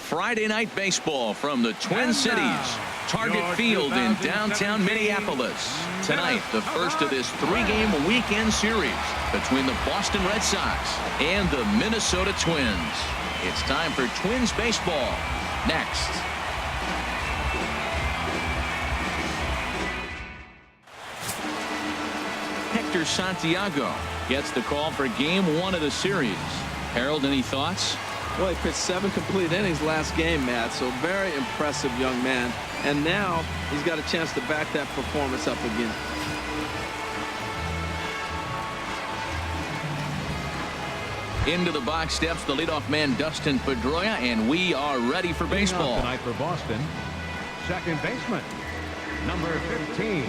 Friday night baseball from the Twin Cities. Target Field in downtown Minneapolis. Tonight, the first of this three-game weekend series between the Boston Red Sox and the Minnesota Twins. It's time for Twins baseball. Next. Hector Santiago gets the call for game one of the series. Harold, any thoughts? Well, he pitched 7 complete innings last game, Matt, so very impressive young man. And now he's got a chance to back that performance up again. Into the box steps the leadoff man, Dustin Pedroia, and we are ready for baseball. Tonight for Boston, second baseman, number 15.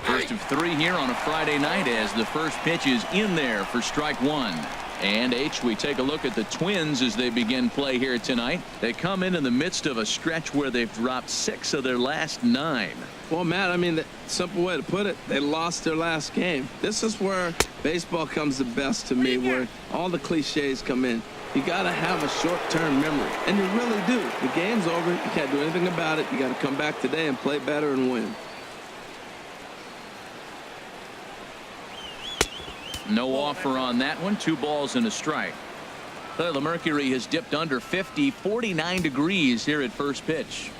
First of 3 here on a Friday night as the first pitch is in there for strike one. And H, we take a look at the Twins as they begin play here tonight. They come in the midst of a stretch where they've dropped 6 of their last 9. Well, Matt, I mean, the simple way to put it, they lost their last game. This is where baseball comes the best to me, where all the cliches come in. You got to have a short-term memory, and you really do. The game's over. You can't do anything about it. You got to come back today and play better and win. No offer on that one. 2 balls and a strike. The mercury has dipped under 50, 49 degrees here at first pitch.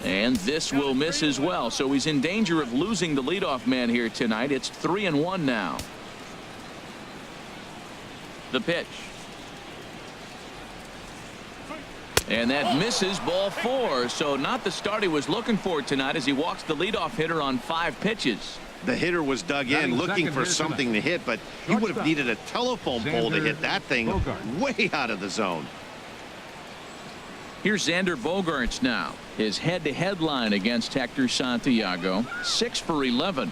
And this will miss as well, so he's in danger of losing the leadoff man here tonight. It's 3-1 now. The pitch. And that misses, ball 4. So not the start he was looking for tonight as he walks the leadoff hitter on 5 pitches. The hitter was dug in looking for something to hit, but he would have needed a telephone pole to hit that thing way out of the zone. Here's Xander Bogaerts now. His head-to-head line against Hector Santiago, 6 for 11.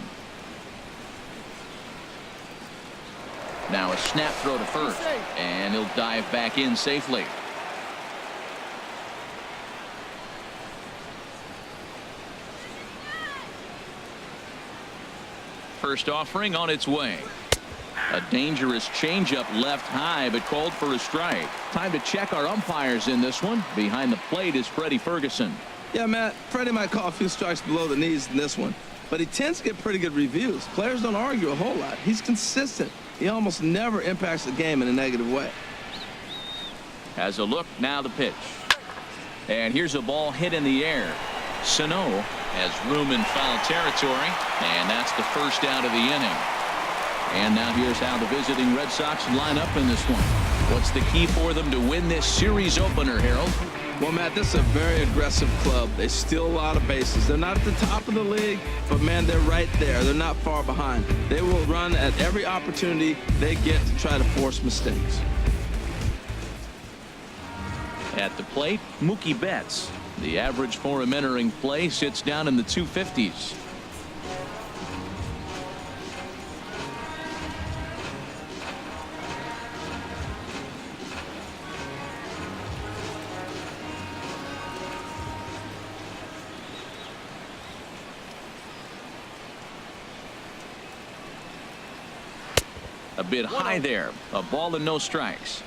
Now a snap throw to first, and he'll dive back in safely. First offering on its way. A dangerous changeup left high, but called for a strike. Time to check our umpires in this one. Behind the plate is Freddie Ferguson. Yeah, Matt, Freddie might call a few strikes below the knees in this one, but he tends to get pretty good reviews. Players don't argue a whole lot. He's consistent. He almost never impacts the game in a negative way. Has a look, now the pitch. And here's a ball hit in the air. Sano has room in foul territory, and that's the first out of the inning. And now here's how the visiting Red Sox line up in this one. What's the key for them to win this series opener, Harold? Well, Matt, this is a very aggressive club. They steal a lot of bases. They're not at the top of the league, but, man, they're right there. They're not far behind. They will run at every opportunity they get to try to force mistakes. At the plate, Mookie Betts. The average for him entering play sits down in the 250s. A bit high there. A ball and no strikes.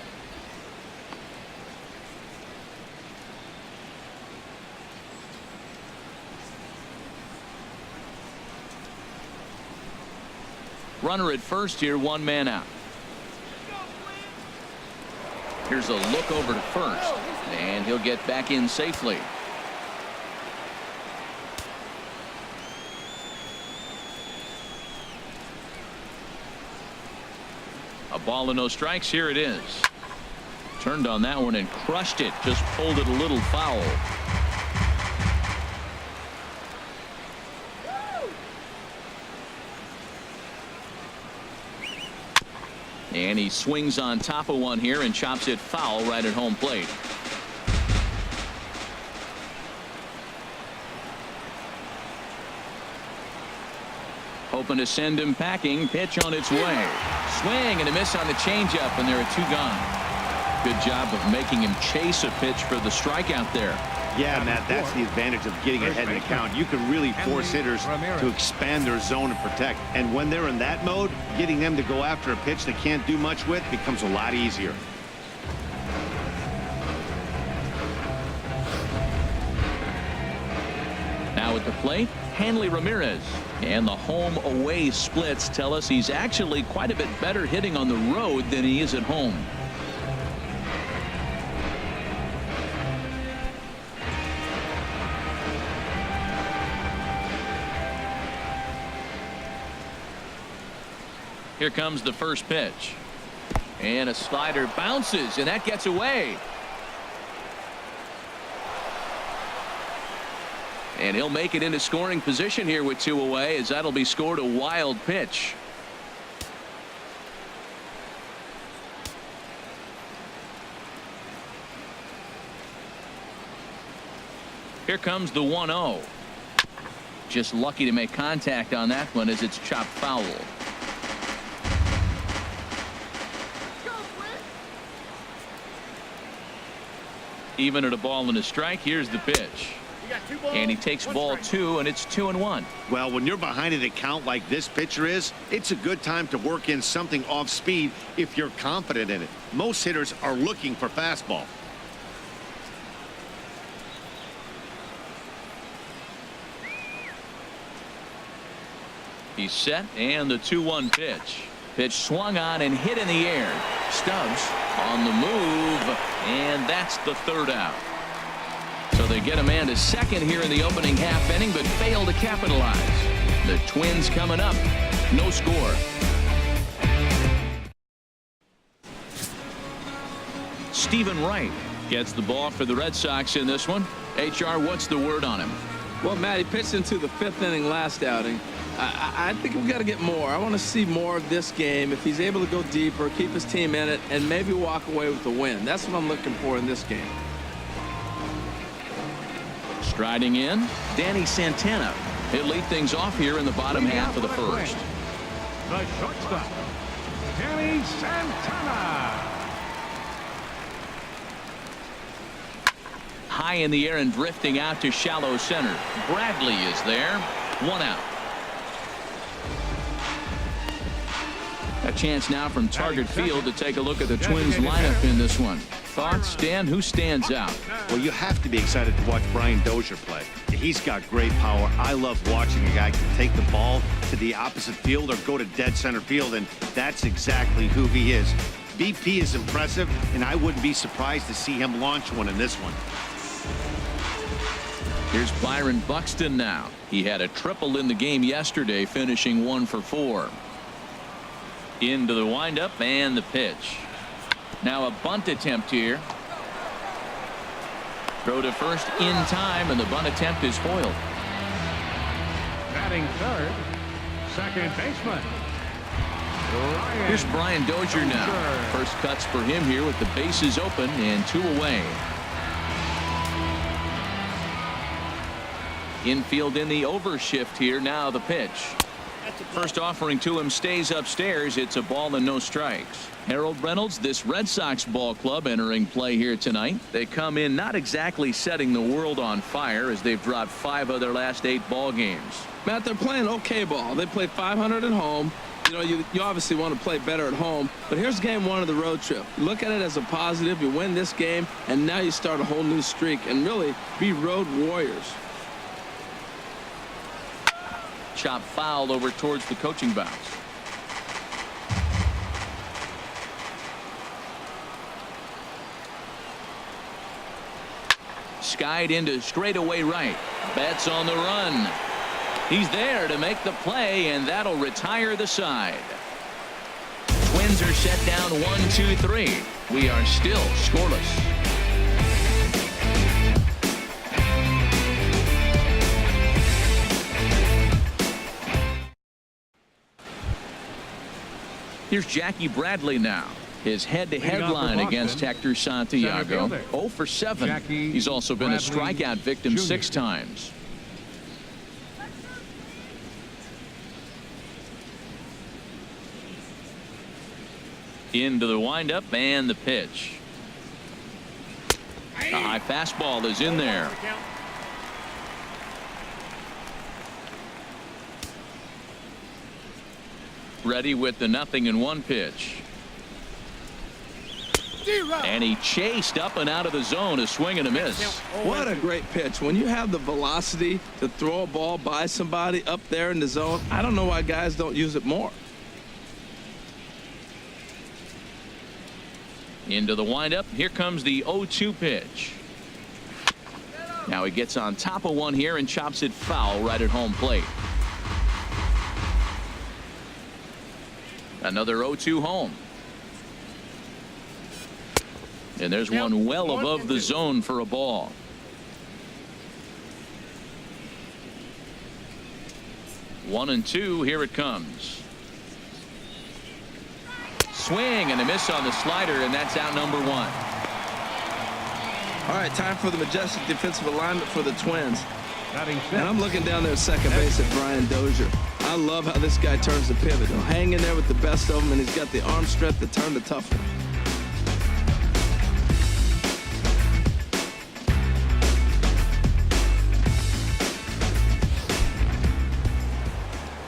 Runner at first here, 1 man out. Here's a look over to first, and he'll get back in safely. A ball and no strikes. Here it is. Turned on that one and crushed it. Just pulled it a little foul. And he swings on top of one here and chops it foul right at home plate. Hoping to send him packing. Pitch on its way. Swing and a miss on the changeup, and there are 2 gone. Good job of making him chase a pitch for the strikeout there. Yeah, Matt, that's the advantage of getting ahead in the count. You can really force hitters to expand their zone and protect. And when they're in that mode, getting them to go after a pitch they can't do much with becomes a lot easier. Now at the plate, Hanley Ramirez. And the home-away splits tell us he's actually quite a bit better hitting on the road than he is at home. Here comes the first pitch. And a slider bounces, and that gets away. And he'll make it into scoring position here with 2 away, as that'll be scored a wild pitch. Here comes the 1-0. Just lucky to make contact on that one as it's chopped foul. Even at a ball and a strike, here's the pitch. And he takes ball 2, and it's 2-1. Well, when you're behind in a count like this pitcher is, it's a good time to work in something off speed if you're confident in it. Most hitters are looking for fastball. He's set, and the 2-1 pitch. Pitch swung on and hit in the air. Stubbs on the move, and that's the 3rd out. So they get a man to second here in the opening half inning, but fail to capitalize. The Twins coming up. No score. Stephen Wright gets the ball for the Red Sox in this one. HR, what's the word on him? Well, Matt, he pitched into the 5th inning last outing. I think we've got to get more. I want to see more of this game. If he's able to go deeper, keep his team in it, and maybe walk away with the win. That's what I'm looking for in this game. Striding in, Danny Santana. He'll lead things off here in the bottom half of the first. The shortstop, Danny Santana. High in the air and drifting out to shallow center. Bradley is there. 1 out. A chance now from Target Field to take a look at the Twins lineup in this one. Thoughts, Stan? Who stands out? Well, you have to be excited to watch Brian Dozier play. He's got great power. I love watching a guy can take the ball to the opposite field or go to dead center field, and that's exactly who he is. BP is impressive, and I wouldn't be surprised to see him launch one in this one. Here's Byron Buxton now. He had a triple in the game yesterday, finishing 1 for 4. Into the windup and the pitch. Now a bunt attempt here. Throw to first in time, and the bunt attempt is foiled. Batting 3rd, second baseman. Here's Brian Dozier now. First cuts for him here with the bases open and 2 away. Infield in the overshift here. Now the pitch. First offering to him stays upstairs. It's a ball and no strikes. Harold Reynolds, this Red Sox ball club entering play here tonight. They come in not exactly setting the world on fire, as they've dropped 5 of their last 8 ball games. Matt, they're playing okay ball. They play .500 at home. You know, you obviously want to play better at home, but here's game 1 of the road trip. Look at it as a positive. You win this game, and now you start a whole new streak and really be road warriors. Chop foul over towards the coaching box. Skied into straightaway right. Betts on the run. He's there to make the play, and that'll retire the side. Twins are set down 1-2-3. We are still scoreless. Here's Jackie Bradley now. His head-to-head Leading off line for against Boston, Hector Santiago. center fielder, 0 for 7. Jackie He's also been a Bradley strikeout victim Jr. 6 times. Into the windup and the pitch. A high fastball is in there. Ready with the 0-1 pitch. And he chased up and out of the zone, a swing and a miss. What a great pitch. When you have the velocity to throw a ball by somebody up there in the zone, I don't know why guys don't use it more. Into the windup. Here comes the 0-2 pitch. Now he gets on top of one here and chops it foul right at home plate. Another 0-2 home. And there's one well above the zone for a ball. 1-2. Here it comes. Swing and a miss on the slider, and that's out number 1. All right, time for the majestic defensive alignment for the Twins. Batting And I'm looking down there at second base at Brian Dozier. I love how this guy turns the pivot. He'll hang in there with the best of them, and he's got the arm strength to turn the tough one.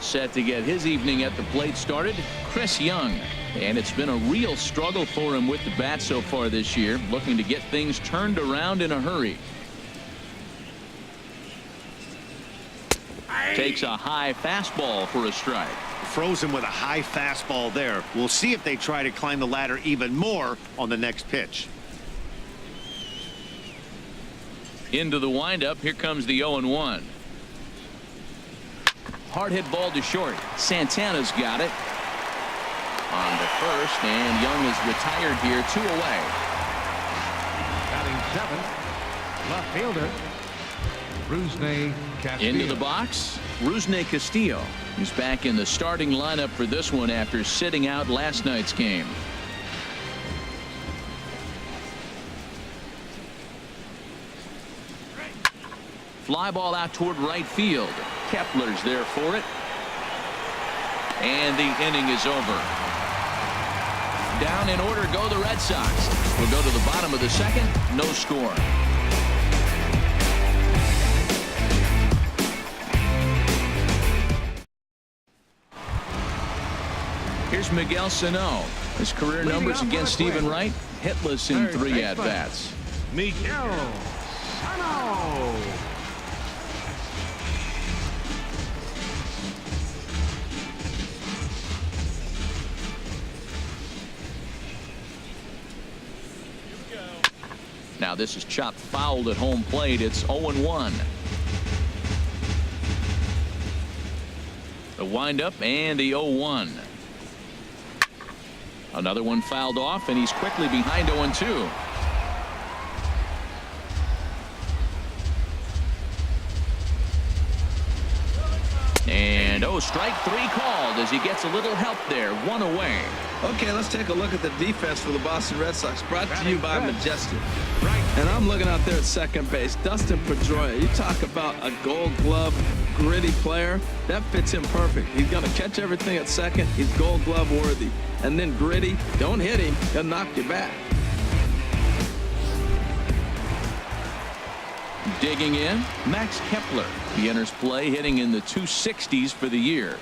Set to get his evening at the plate started, Chris Young. And it's been a real struggle for him with the bat so far this year, looking to get things turned around in a hurry. Takes a high fastball for a strike. Frozen with a high fastball there. We'll see if they try to climb the ladder even more on the next pitch. Into the windup. Here comes the 0-1. Hard hit ball to short. Santana's got it. On to first, and Young is retired here, 2 away. Batting 7th, left fielder, Rusney Castillo. Into the box, Rusney Castillo. He's back in the starting lineup for this one after sitting out last night's game. Fly ball out toward right field. Kepler's there for it. And the inning is over. Down in order go the Red Sox. We'll go to the bottom of the second. No score. Here's Miguel Sano. His career numbers against Stephen Wright, hitless in 3 at-bats. Miguel Sano. Now this is chopped foul at home plate. It's 0-1. The windup and the 0-1. Another one fouled off, and he's quickly behind 0-2. And strike 3 called as he gets a little help there. 1 away. Okay, let's take a look at the defense for the Boston Red Sox, brought to you by Majestic. And I'm looking out there at second base. Dustin Pedroia, you talk about a Gold Glove gritty player. That fits him perfect. He's going to catch everything at second. He's Gold Glove worthy. And then gritty, don't hit him, he'll knock you back. Digging in, Max Kepler. He enters play hitting in the 260s for the year.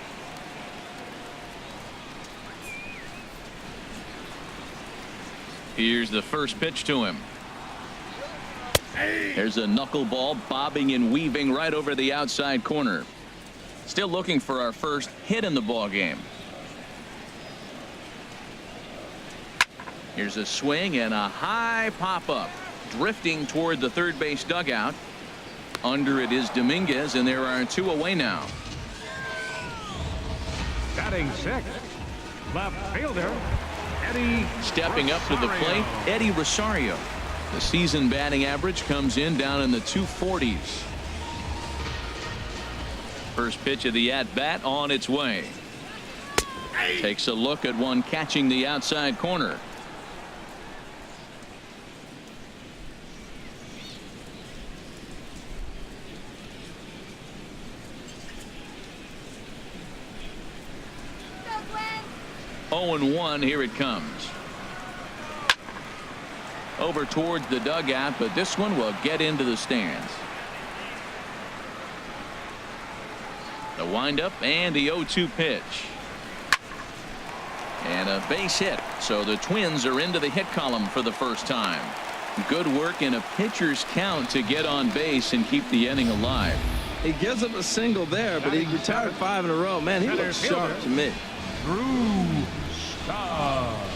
Here's the first pitch to him. There's a knuckleball bobbing and weaving right over the outside corner. Still looking for our first hit in the ball game. Here's a swing and a high pop-up, drifting toward the third base dugout. Under it is Dominguez, and there are 2 away now. Batting 6th, left fielder, Eddie Stepping up to the plate, Eddie Rosario. The season batting average comes in down in the 240s. First pitch of the at-bat on its way. Takes a look at one catching the outside corner. Oh, and 1. Here it comes. Over towards the dugout, but this one will get into the stands. The windup and the 0-2 pitch. And a base hit. So the Twins are into the hit column for the first time. Good work in a pitcher's count to get on base and keep the inning alive. He gives up a single there, but he retired 5 in a row. Man, he looks sharp to me. Drew Stubbs.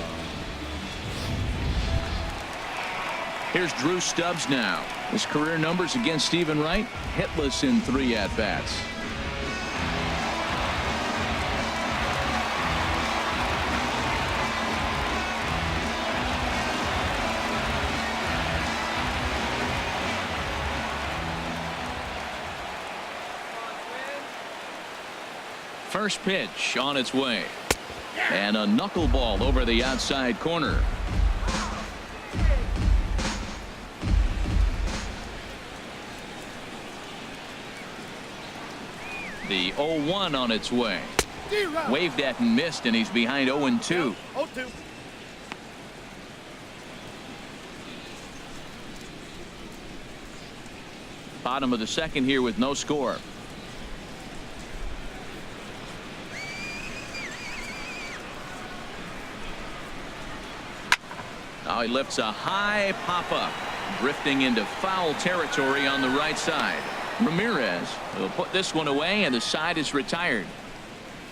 Here's Drew Stubbs now. His career numbers against Stephen Wright, hitless in 3 at-bats. First pitch on its way. And a knuckleball over the outside corner. The 0-1 on its way. Waved at and missed, and he's behind 0-2. Bottom of the second here with no score. Now he lifts a high pop-up, drifting into foul territory on the right side. Ramirez will put this one away, and the side is retired.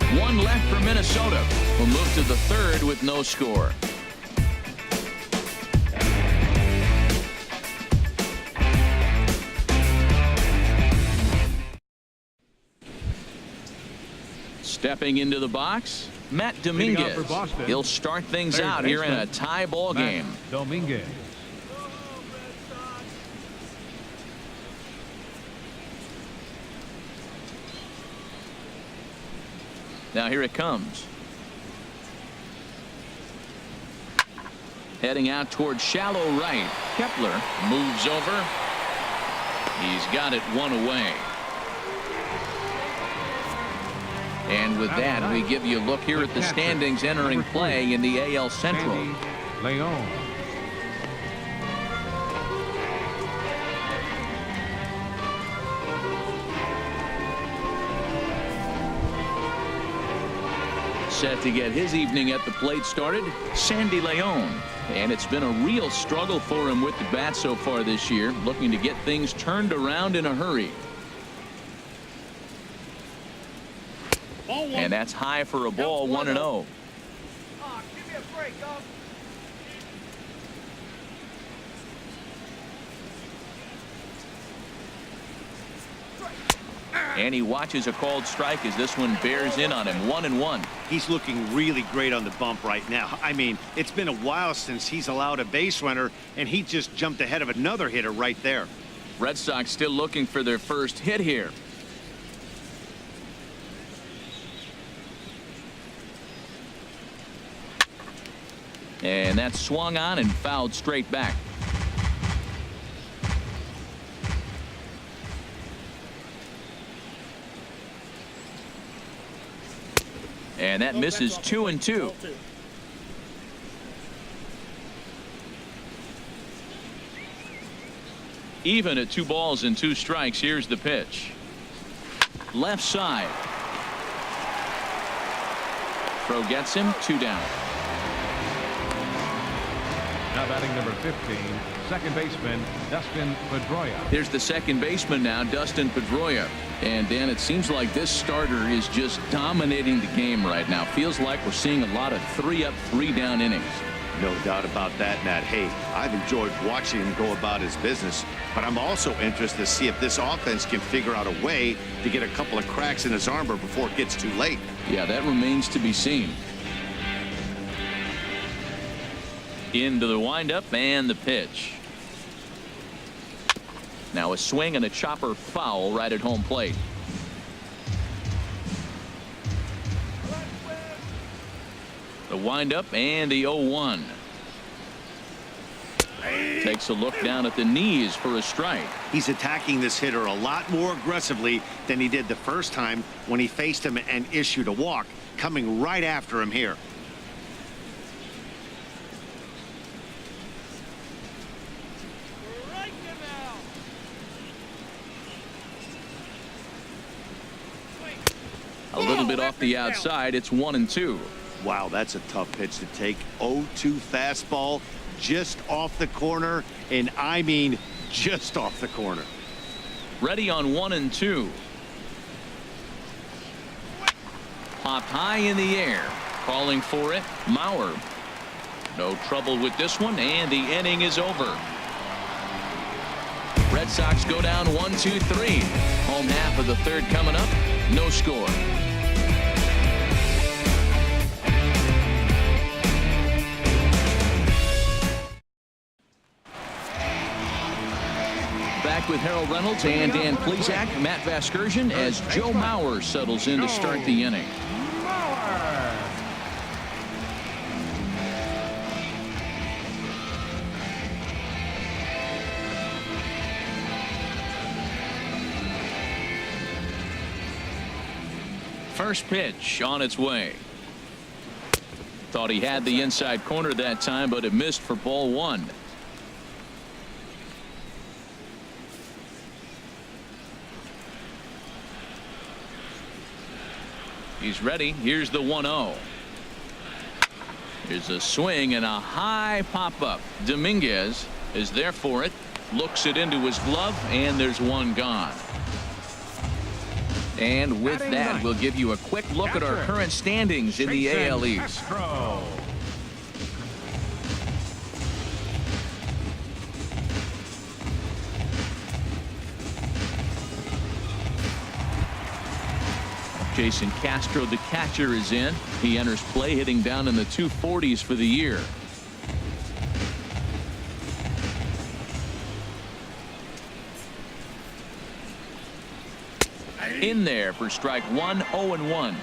1 left for Minnesota. Will move to the third with no score. Stepping into the box, Matt Dominguez. He'll start things out here in a tie ball game. Dominguez. Now here it comes. Heading out towards shallow right. Kepler moves over. He's got it 1 away. And with that, we give you a look here at the standings entering play in the AL Central. Leon. Set to get his evening at the plate started, Sandy Leon. And it's been a real struggle for him with the bat so far this year, looking to get things turned around in a hurry. And that's high for a ball, 1-0. Oh, give me a break, dog. And he watches a called strike as this one bears in on him. 1-1. He's looking really great on the bump right now. I mean, it's been a while since he's allowed a base runner, and he just jumped ahead of another hitter right there. Red Sox still looking for their first hit here. And that's swung on and fouled straight back. And that misses 2-2. Even at 2 balls and 2 strikes. Here's the pitch. Left side. Throw gets him. 2 down. Now batting number 15, second baseman Dustin Pedroia. Here's the second baseman now, Dustin Pedroia. And Dan, it seems like this starter is just dominating the game right now. Feels like we're seeing a lot of 3-up, 3-down innings. No doubt about that, Matt. Hey, I've enjoyed watching him go about his business, but I'm also interested to see if this offense can figure out a way to get a couple of cracks in his armor before it gets too late. Yeah, that remains to be seen. Into the windup and the pitch. Now a swing and a chopper foul right at home plate. The windup and the 0-1. Takes a look down at the knees for a strike. He's attacking this hitter a lot more aggressively than he did the first time when he faced him and issued a walk, coming right after him here. A little bit off the outside. It's 1-2. Wow, that's a tough pitch to take. 0-2 fastball just off the corner, and I mean just off the corner. Ready on 1-2. Popped high in the air. Calling for it, Mauer. No trouble with this one, and the inning is over. Red Sox go down 1-2-3. Home half of the third coming up. No score. Back with Harold Reynolds and Dan Plesac, Matt Vasgersian as Joe Mauer settles in to start the inning. First pitch on its way. Thought he had the inside corner that time, but it missed for ball one. He's ready. Here's the 1-0. Here's a swing and a high pop-up. Dominguez is there for it. Looks it into his glove, and there's one gone. And with that, we'll give you a quick look at our current standings in the AL East. Jason Castro, the catcher, is in. He enters play hitting down in the 240s for the year. In there for strike one, 0-1.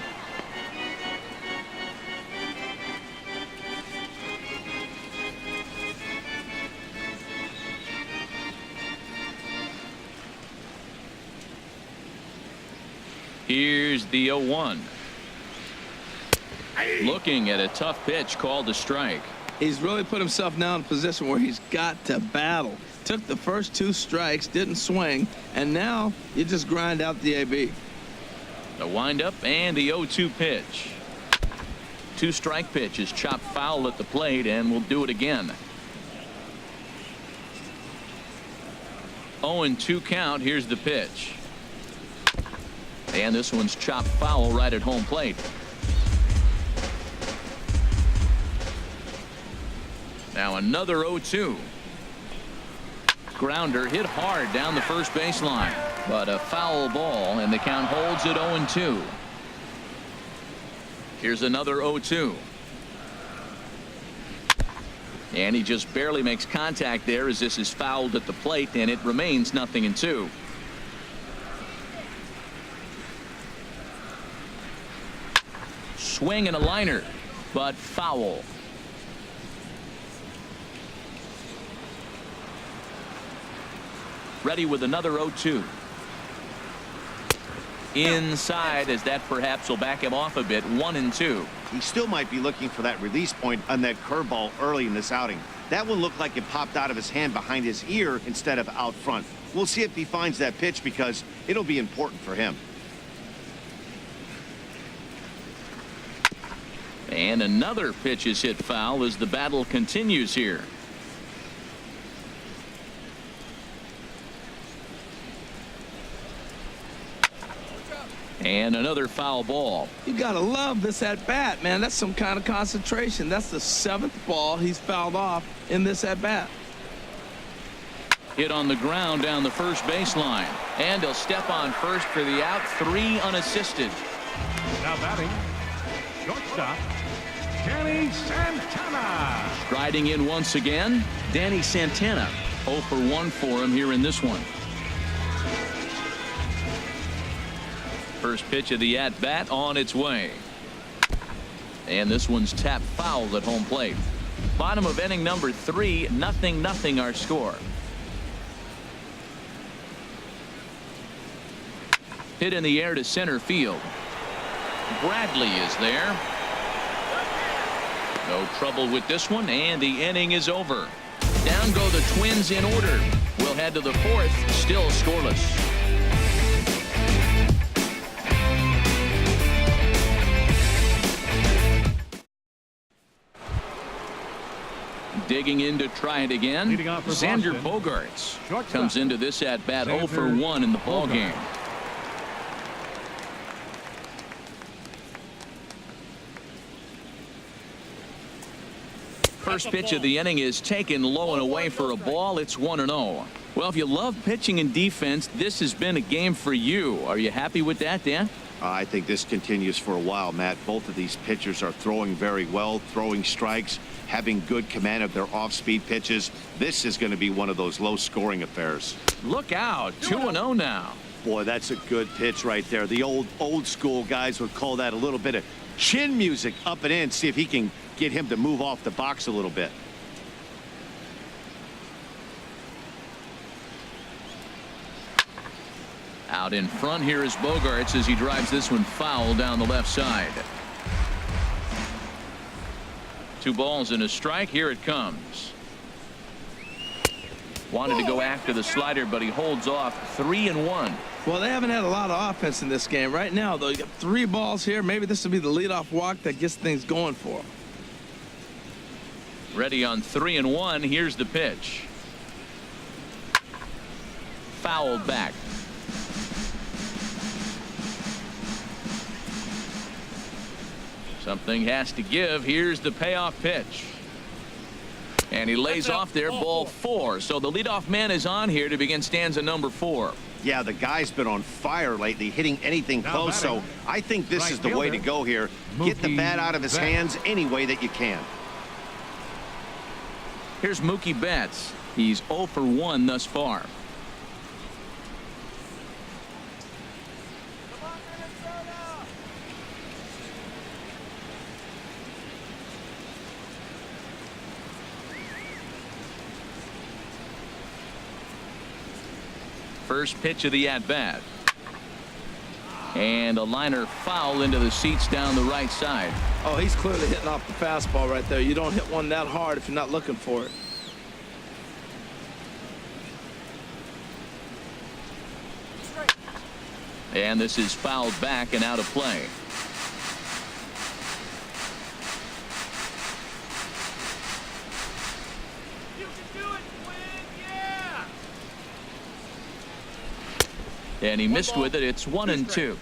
Here's the 0-1. Looking at a tough pitch called a strike. He's really put himself now in a position where he's got to battle. Took the first two strikes, didn't swing, and now you just grind out the AB. The windup and the 0-2 pitch. Two strike pitch is chopped foul at the plate, and we'll do it again. 0-2 count. Here's the pitch. And this one's chopped foul right at home plate. Now another 0-2. Grounder hit hard down the first baseline, but a foul ball, and the count holds at 0-2. Here's another 0-2. And he just barely makes contact there as this is fouled at the plate, and it remains 0-2. Swing and a liner, but foul. Ready with another 0-2. Inside, as that perhaps will back him off a bit. 1-2. He still might be looking for that release point on that curveball early in this outing. That one looked like it popped out of his hand behind his ear instead of out front. We'll see if he finds that pitch because it'll be important for him. And another pitch is hit foul as the battle continues here. And another foul ball. You gotta love this at bat, man. That's some kind of concentration. That's the 7th ball he's fouled off in this at bat. Hit on the ground down the first baseline, and he'll step on first for the out. 3 unassisted. Now batting, shortstop, Danny Santana. Striding in once again, Danny Santana. 0 for 1 for him here in this one. First pitch of the at-bat on its way. And this one's tapped foul at home plate. Bottom of inning number 3, 0-0 our score. Hit in the air to center field. Bradley is there. No trouble with this one, and the inning is over. Down go the Twins in order. We'll head to the 4th, still scoreless. Digging in to try it again. Leading off for Xander Boston, Bogaerts shortstop. comes into this at bat 0 for Xander 1 in the ball Bogaerts. game. First pitch of the inning is taken low and away for a ball. It's 1-0. Well, if you love pitching and defense, this has been a game for you. Are you happy with that, Dan? I think this continues for a while, Matt. Both of these pitchers are throwing very well, throwing strikes, having good command of their off-speed pitches. This is going to be one of those low-scoring affairs. Look out, 2-0 now. Boy, that's a good pitch right there. The old school guys would call that a little bit of chin music up and in. See if he can get him to move off the box a little bit. Out in front here is Bogaerts as he drives this one foul down the left side. 2 balls and a strike. Here it comes. Wanted to go after the slider, but he holds off. 3-1. Well, they haven't had a lot of offense in this game. Right now, though, you got 3 balls here. Maybe this will be the leadoff walk that gets things going for them. Ready on 3-1. Here's the pitch. Fouled back. Something has to give. Here's the payoff pitch. And he lays off there, ball 4. So the leadoff man is on here to begin stanza number 4. Yeah, the guy's been on fire lately, hitting anything Now close. So batting, I think this right is the way to fielder, go here. Get the Mookie bat out of his Betts. hands any way that you can. Here's Mookie Betts. He's 0 for 1 thus far. Come on, Minnesota! First pitch of the at-bat. And a liner foul into the seats down the right side. Oh, he's clearly hitting off the fastball right there. You don't hit one that hard if you're not looking for it. And this is fouled back and out of play. You can do it, Twin! Yeah! And he missed with it. It's 1-2.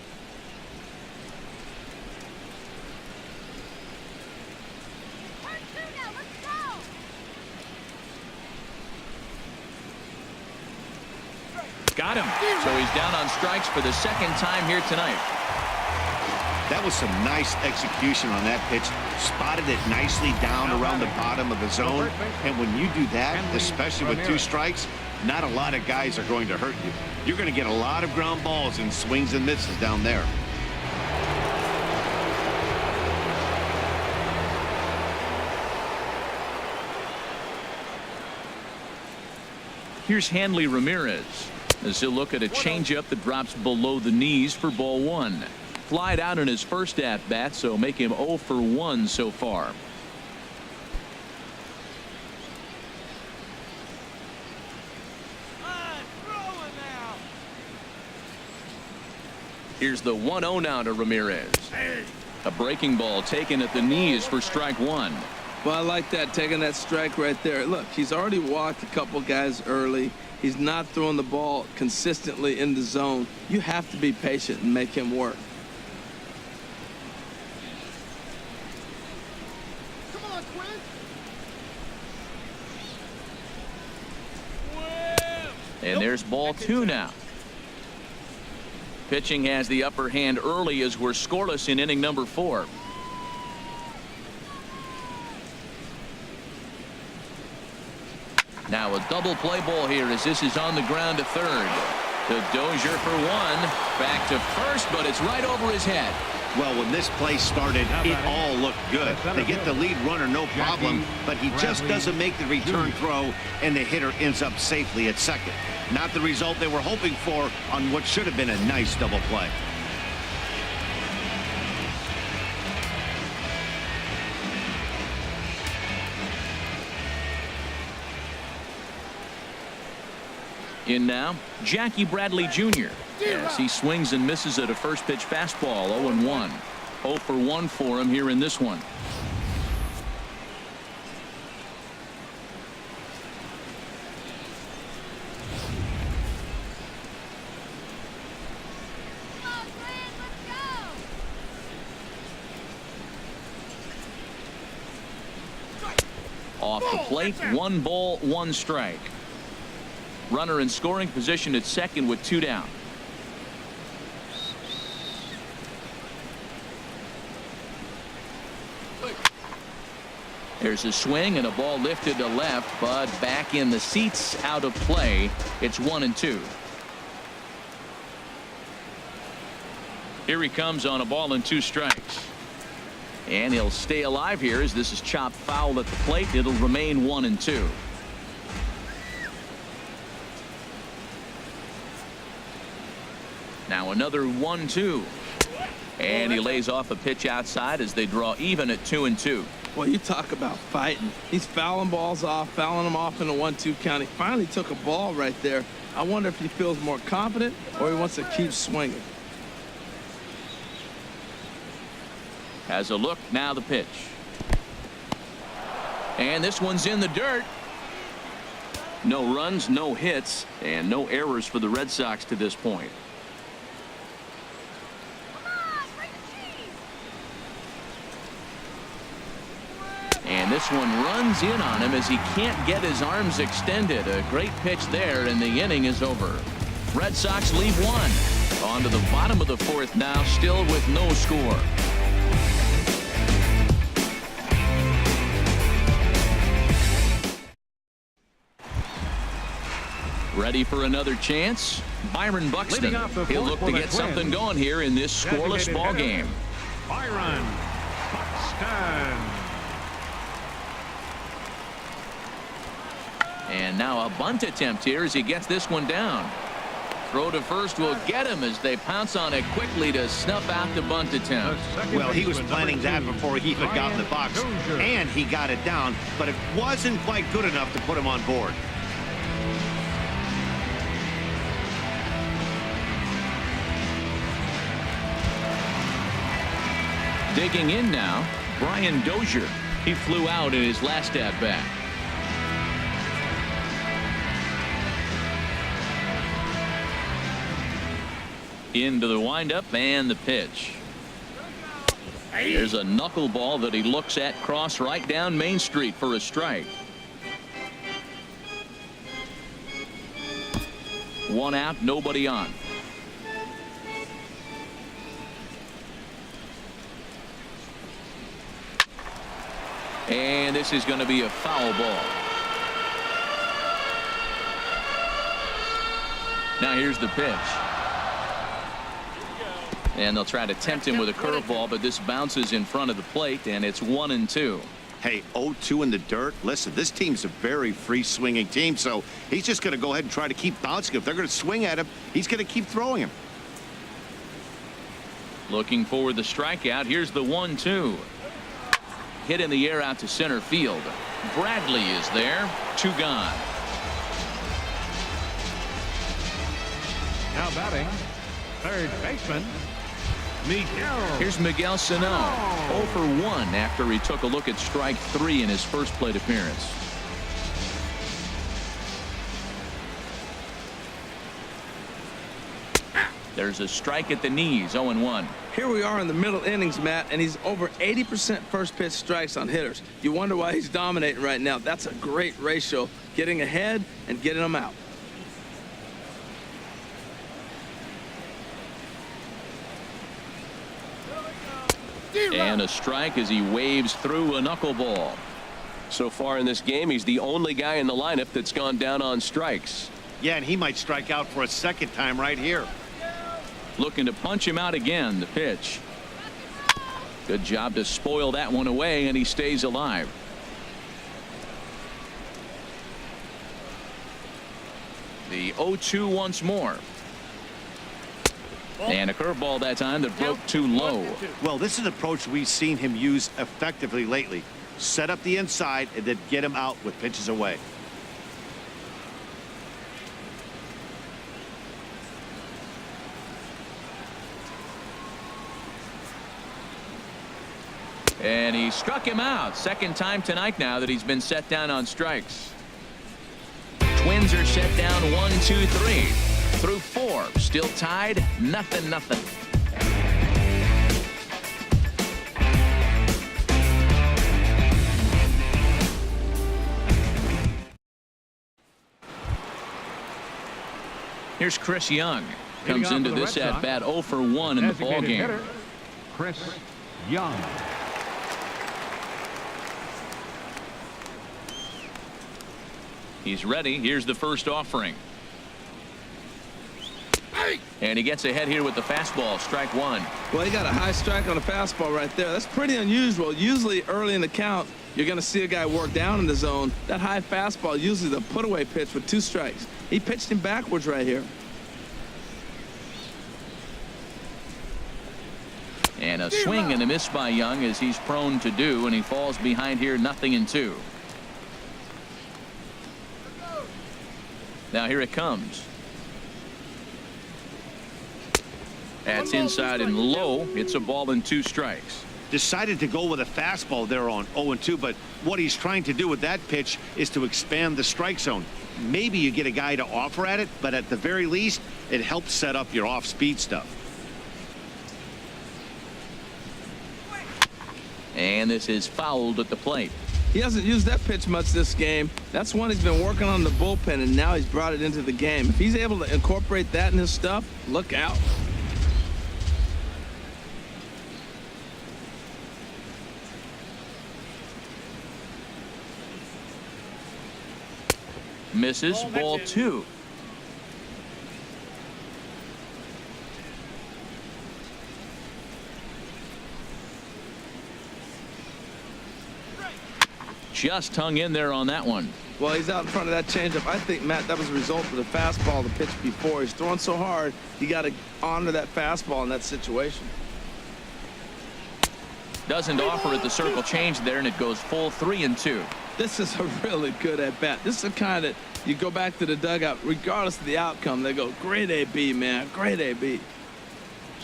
Hard two now, let's go! Got him. So he's down on strikes for the second time here tonight. That was some nice execution on that pitch. Spotted it nicely down around the bottom of the zone. And when you do that, especially with 2 strikes, not a lot of guys are going to hurt you. You're going to get a lot of ground balls and swings and misses down there. Here's Hanley Ramirez as he'll look at a changeup that drops below the knees for ball 1. Flied out in his first at bat, so make him 0 for 1 so far. Throwing now! Here's the 1-0 now to Ramirez. A breaking ball taken at the knees for strike 1. Well, I like that, taking that strike right there. Look, he's already walked a couple guys early. He's not throwing the ball consistently in the zone. You have to be patient and make him work. Come on, Twin! And there's ball 2 now. Pitching has the upper hand early as we're scoreless in inning number 4. Now a double play ball here as this is on the ground to third. To Dozier for 1. Back to first, but it's right over his head. Well, when this play started, it all looked good. They get the lead runner, no problem, but he just doesn't make the return throw, and the hitter ends up safely at second. Not the result they were hoping for on what should have been a nice double play. In now, Jackie Bradley Jr. as he swings and misses at a first pitch fastball. 0-1. 0 for 1 for him here in this one. Come on, Glenn, let's go. Off the plate, 1 ball, 1 strike. Runner in scoring position at second with 2 down. There's a swing and a ball lifted to left, but back in the seats, out of play. It's 1-2. Here he comes on a ball and 2 strikes. And he'll stay alive here as this is chopped foul at the plate. It'll remain 1-2. Now another 1-2. And he lays off a pitch outside as they draw even at 2-2. Well, you talk about fighting. He's fouling balls off, fouling them off in a 1-2 count. He finally took a ball right there. I wonder if he feels more confident or he wants to keep swinging. Has a look, now the pitch. And this one's in the dirt. No runs, no hits, and no errors for the Red Sox to this point. And this one runs in on him as he can't get his arms extended. A great pitch there, and the inning is over. Red Sox leave 1. On to the bottom of the 4th now, still with no score. Ready for another chance? Byron Buxton. He'll look to get something going here in this scoreless ball game. Byron Buxton. And now a bunt attempt here as he gets this one down. Throw to first will get him as they pounce on it quickly to snuff out the bunt attempt. Well, he was planning that before he even got in the box, and he got it down, but it wasn't quite good enough to put him on board. Digging in now, Brian Dozier. He flew out in his last at-bat. Into the windup and the pitch. There's a knuckleball that he looks at cross right down Main Street for a strike. 1 out, nobody on. And this is going to be a foul ball. Now here's the pitch. And they'll try to tempt him with a curveball, but this bounces in front of the plate, and it's 1-2. Hey, 0-2 in the dirt. Listen, this team's a very free-swinging team, so he's just going to go ahead and try to keep bouncing. If they're going to swing at him, he's going to keep throwing him. Looking for the strikeout. Here's the 1-2. Hit in the air out to center field. Bradley is there. 2 gone. Now batting, third baseman, Miguel. Here's Miguel Sano. 0 for 1 after he took a look at strike 3 in his first plate appearance. There's a strike at the knees. 0-1. Here we are in the middle innings, Matt, and he's over 80% first pitch strikes on hitters. You wonder why he's dominating right now. That's a great ratio, getting ahead and getting them out. And a strike as he waves through a knuckleball. So far in this game, he's the only guy in the lineup that's gone down on strikes. Yeah, and he might strike out for a second time right here. Looking to punch him out again. The pitch. Good job to spoil that one away, and he stays alive. The 0-2 once more. And a curveball that time that broke too low. Well, this is an approach we've seen him use effectively lately. Set up the inside and then get him out with pitches away. And he struck him out. Second time tonight now that he's been set down on strikes. Twins are set down 1-2-3 through 4. Still tied, 0-0. Here's Chris Young. Comes into this at bat 0 for 1 in the ball game. Hitter, Chris Young. He's ready. Here's the first offering. And he gets ahead here with the fastball. Strike 1. Well, he got a high strike on the fastball right there. That's pretty unusual. Usually early in the count, you're going to see a guy work down in the zone. That high fastball, usually the put-away pitch with 2 strikes. He pitched him backwards right here. And a swing and a miss by Young, as he's prone to do, and he falls behind here 0-2. Now here it comes. That's inside and low. It's a ball and 2 strikes. Decided to go with a fastball there on 0-2, but what he's trying to do with that pitch is to expand the strike zone. Maybe you get a guy to offer at it, but at the very least, it helps set up your off-speed stuff. And this is fouled at the plate. He hasn't used that pitch much this game. That's one he's been working on in the bullpen, and now he's brought it into the game. If he's able to incorporate that in his stuff, look out. Misses. Ball 2. Just hung in there on that one. Well, he's out in front of that changeup. I think, Matt, that was a result of the fastball, the pitch before. He's throwing so hard, you got to honor that fastball in that situation. Doesn't offer at the circle change there, and it goes full 3-2. This is a really good at-bat. This is the kind that you go back to the dugout, regardless of the outcome, they go, great AB, man, great AB.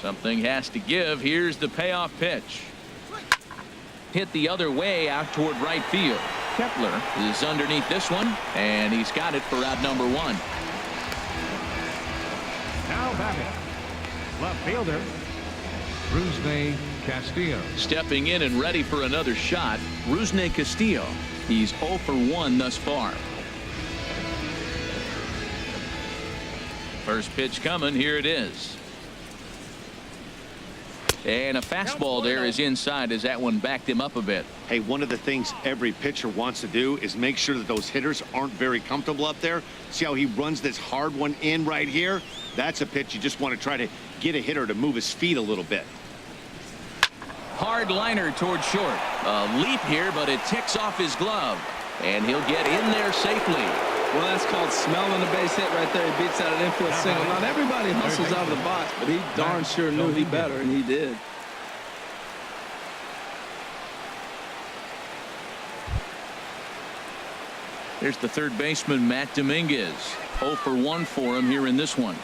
Something has to give. Here's the payoff pitch. Hit the other way out toward right field. Kepler is underneath this one, and he's got it for out number 1. Now batting, left fielder, Rusney Castillo. Stepping in and ready for another shot, Rusney Castillo. He's 0 for 1 thus far. First pitch coming. Here it is. And a fastball there is inside as that one backed him up a bit. Hey, one of the things every pitcher wants to do is make sure that those hitters aren't very comfortable up there. See how he runs this hard one in right here? That's a pitch you just want to try to get a hitter to move his feet a little bit. Hard liner toward short. A leap here, but it ticks off his glove. And he'll get in there safely. Well, that's called smelling the base hit right there. He beats out an infield single. Not everybody hustles out of the box, but he darn sure knew he better, and he did. Here's the third baseman, Matt Dominguez. 0 for 1 for him here in this one.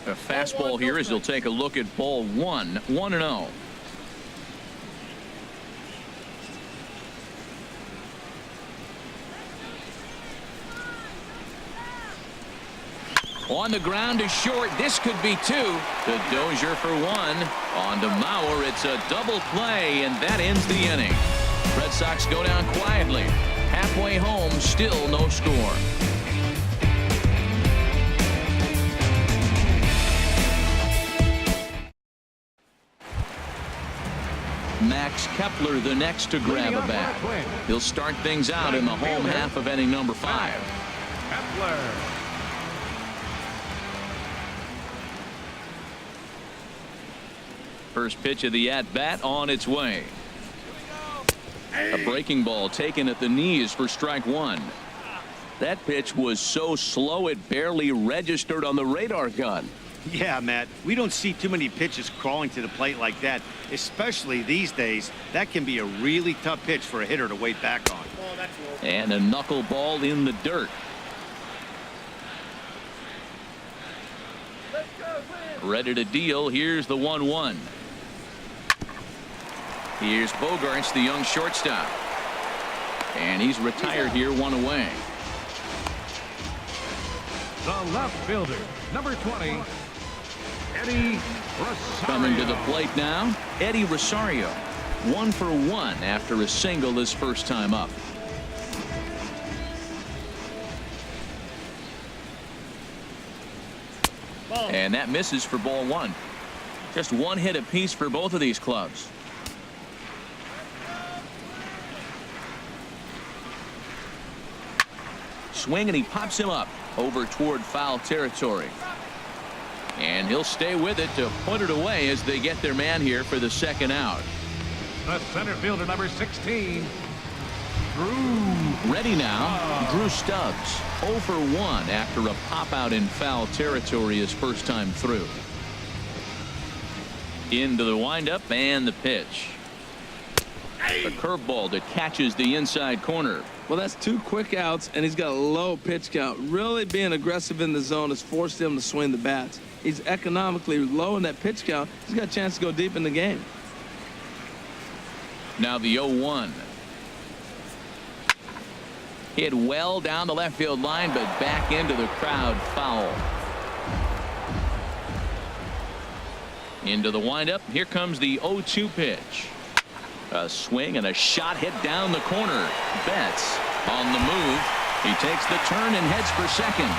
A fastball here as he'll take a look at ball 1. 1-0. On the ground to short. This could be 2. To Dozier for 1. On to Mauer. It's a double play, and that ends the inning. Red Sox go down quietly. Halfway home, still no score. Max Kepler the next to grab a bat. He'll start things out in the home half of inning number 5. Kepler. First pitch of the at-bat on its way. A breaking ball taken at the knees for strike 1. That pitch was so slow it barely registered on the radar gun. Yeah, Matt, we don't see too many pitches crawling to the plate like that, especially these days. That can be a really tough pitch for a hitter to wait back on. And a knuckleball in the dirt. Ready to deal. Here's the 1-1. Here's Bogarts, the young shortstop. And he's retired here, 1 away. The left fielder, number 20, Eddie Rosario. Coming to the plate now, Eddie Rosario. 1 for 1 after a single his first time up. And that misses for ball 1. Just 1 hit apiece for both of these clubs. Swing, and he pops him up over toward foul territory. And he'll stay with it to put it away as they get their man here for the second out. The center fielder, number 16, Drew. Ready now, Drew Stubbs. 0 for 1 after a pop out in foul territory his first time through. Into the windup and the pitch. A curveball that catches the inside corner. Well, that's 2 quick outs, and he's got a low pitch count. Really being aggressive in the zone has forced him to swing the bats. He's economically low in that pitch count. He's got a chance to go deep in the game. Now the 0-1. Hit well down the left field line, but back into the crowd, foul. Into the windup. Here comes the 0-2 pitch. A swing and a shot hit down the corner. Betts on the move. He takes the turn and heads for second.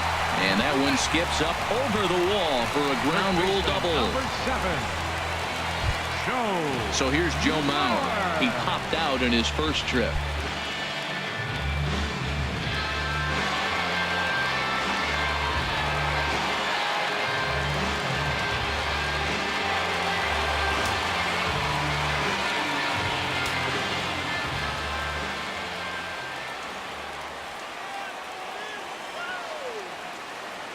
And that one skips up over the wall for a ground rule double. Number 7, Joe. So here's Joe Mauer. He popped out in his first trip.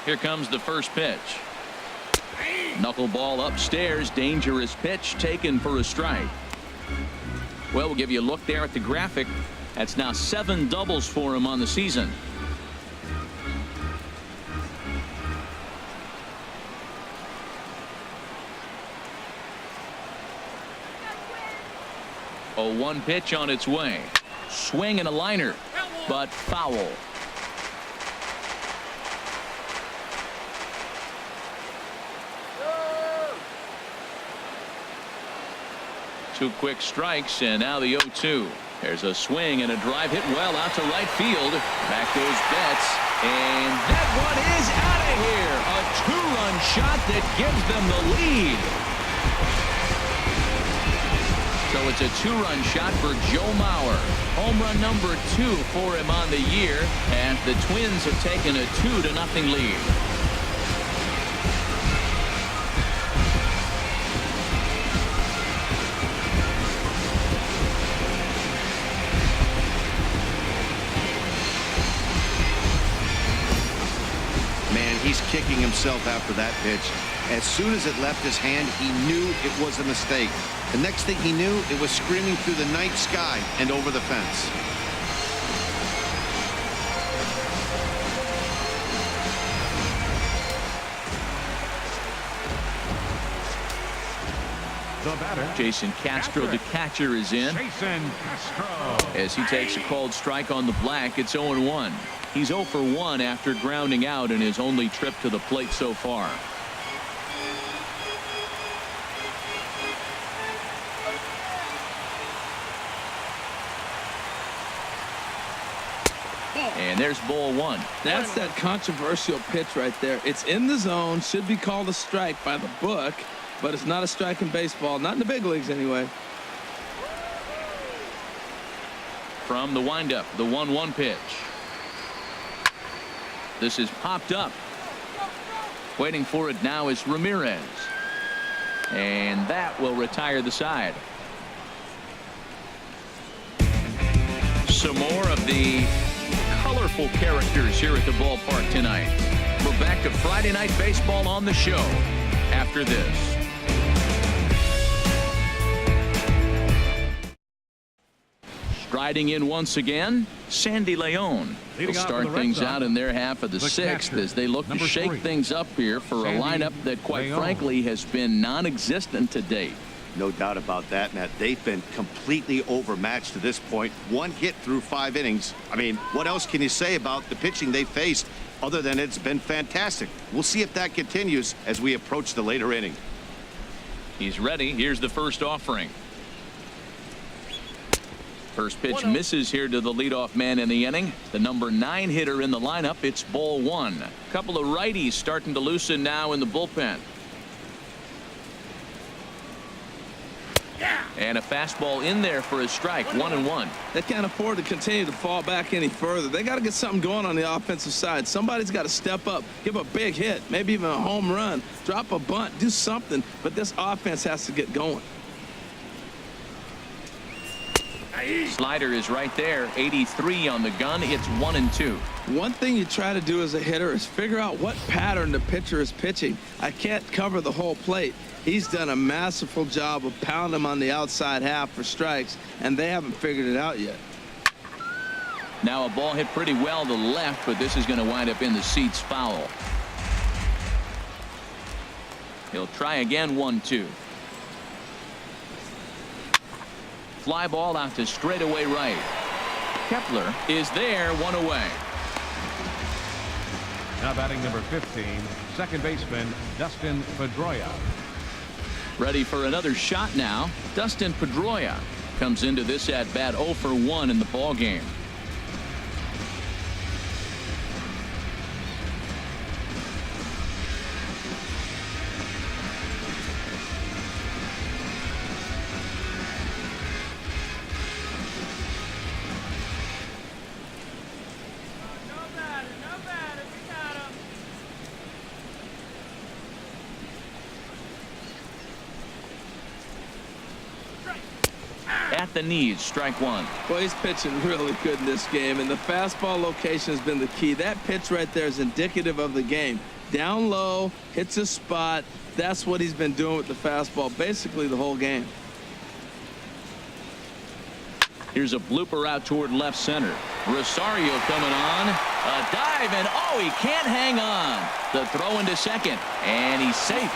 Here comes the first pitch. Knuckleball upstairs. Dangerous pitch taken for a strike. Well, we'll give you a look there at the graphic. That's now 7 doubles for him on the season. A 1 pitch on its way. Swing and a liner, but foul. Two quick strikes, and now the 0-2. There's a swing and a drive hit well out to right field. Back goes Betts, and that one is out of here. A 2-run shot that gives them the lead. So it's a 2-run shot for Joe Mauer. Home run number 2 for him on the year, and the Twins have taken a 2-0 lead. He's kicking himself after that pitch. As soon as it left his hand, he knew it was a mistake. The next thing he knew, it was screaming through the night sky and over the fence. The batter, Jason Castro, the catcher, is in. Jason Castro. As he takes a called strike on the black, it's 0-1. He's 0 for 1 after grounding out in his only trip to the plate so far. And there's ball 1. That's that controversial pitch right there. It's in the zone, should be called a strike by the book, but it's not a strike in baseball, not in the big leagues anyway. From the windup, the 1-1 pitch. This is popped up. Waiting for it now is Ramirez. And that will retire the side. Some more of the colorful characters here at the ballpark tonight. We're back to Friday Night Baseball on the show after this. Striding in once again, Sandy Leon will start things out in their half of the sixth as they look to shake things up here for a lineup that, quite frankly, has been non-existent to date. No doubt about that, Matt. They've been completely overmatched to this point. 1 hit through 5 innings. I mean, what else can you say about the pitching they faced other than it's been fantastic? We'll see if that continues as we approach the later inning. He's ready. Here's the first offering. First pitch misses here to the leadoff man in the inning. The number 9 hitter in the lineup. It's ball 1. A couple of righties starting to loosen now in the bullpen. And a fastball in there for a strike. 1-1. They can't afford to continue to fall back any further. They got to get something going on the offensive side. Somebody's got to step up, give a big hit, maybe even a home run, drop a bunt, do something. But this offense has to get going. Slider is right there. 83 on the gun. It's 1-2. One thing you try to do as a hitter is figure out what pattern the pitcher is pitching. I can't cover the whole plate. He's done a masterful job of pounding him on the outside half for strikes, and they haven't figured it out yet. Now a ball hit pretty well to the left, but this is going to wind up in the seats foul. He'll try again. 1-2. Fly ball out to straightaway right. Kepler is there. 1 away. Now batting number 15, second baseman Dustin Pedroia. Ready for another shot now. Dustin Pedroia comes into this at bat 0 for 1 in the ball game. At the knees, strike 1. Well, he's pitching really good in this game, and the fastball location has been the key. That pitch right there is indicative of the game. Down low, hits a spot. That's what he's been doing with the fastball basically the whole game. Here's a blooper out toward left center. Rosario coming on. A dive, and oh, he can't hang on. The throw into second, and he's safe.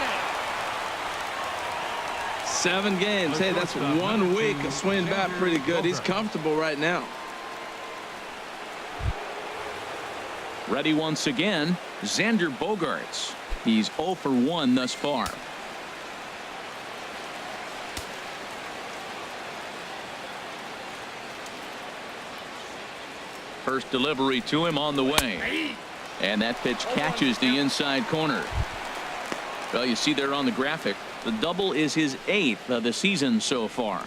7 games. Hey, that's 1 week of swinging bat pretty good. He's comfortable right now. Ready once again, Xander Bogaerts. He's 0 for 1 thus far. First delivery to him on the way. And that pitch catches the inside corner. Well, you see there on the graphic, the double is his 8th of the season so far.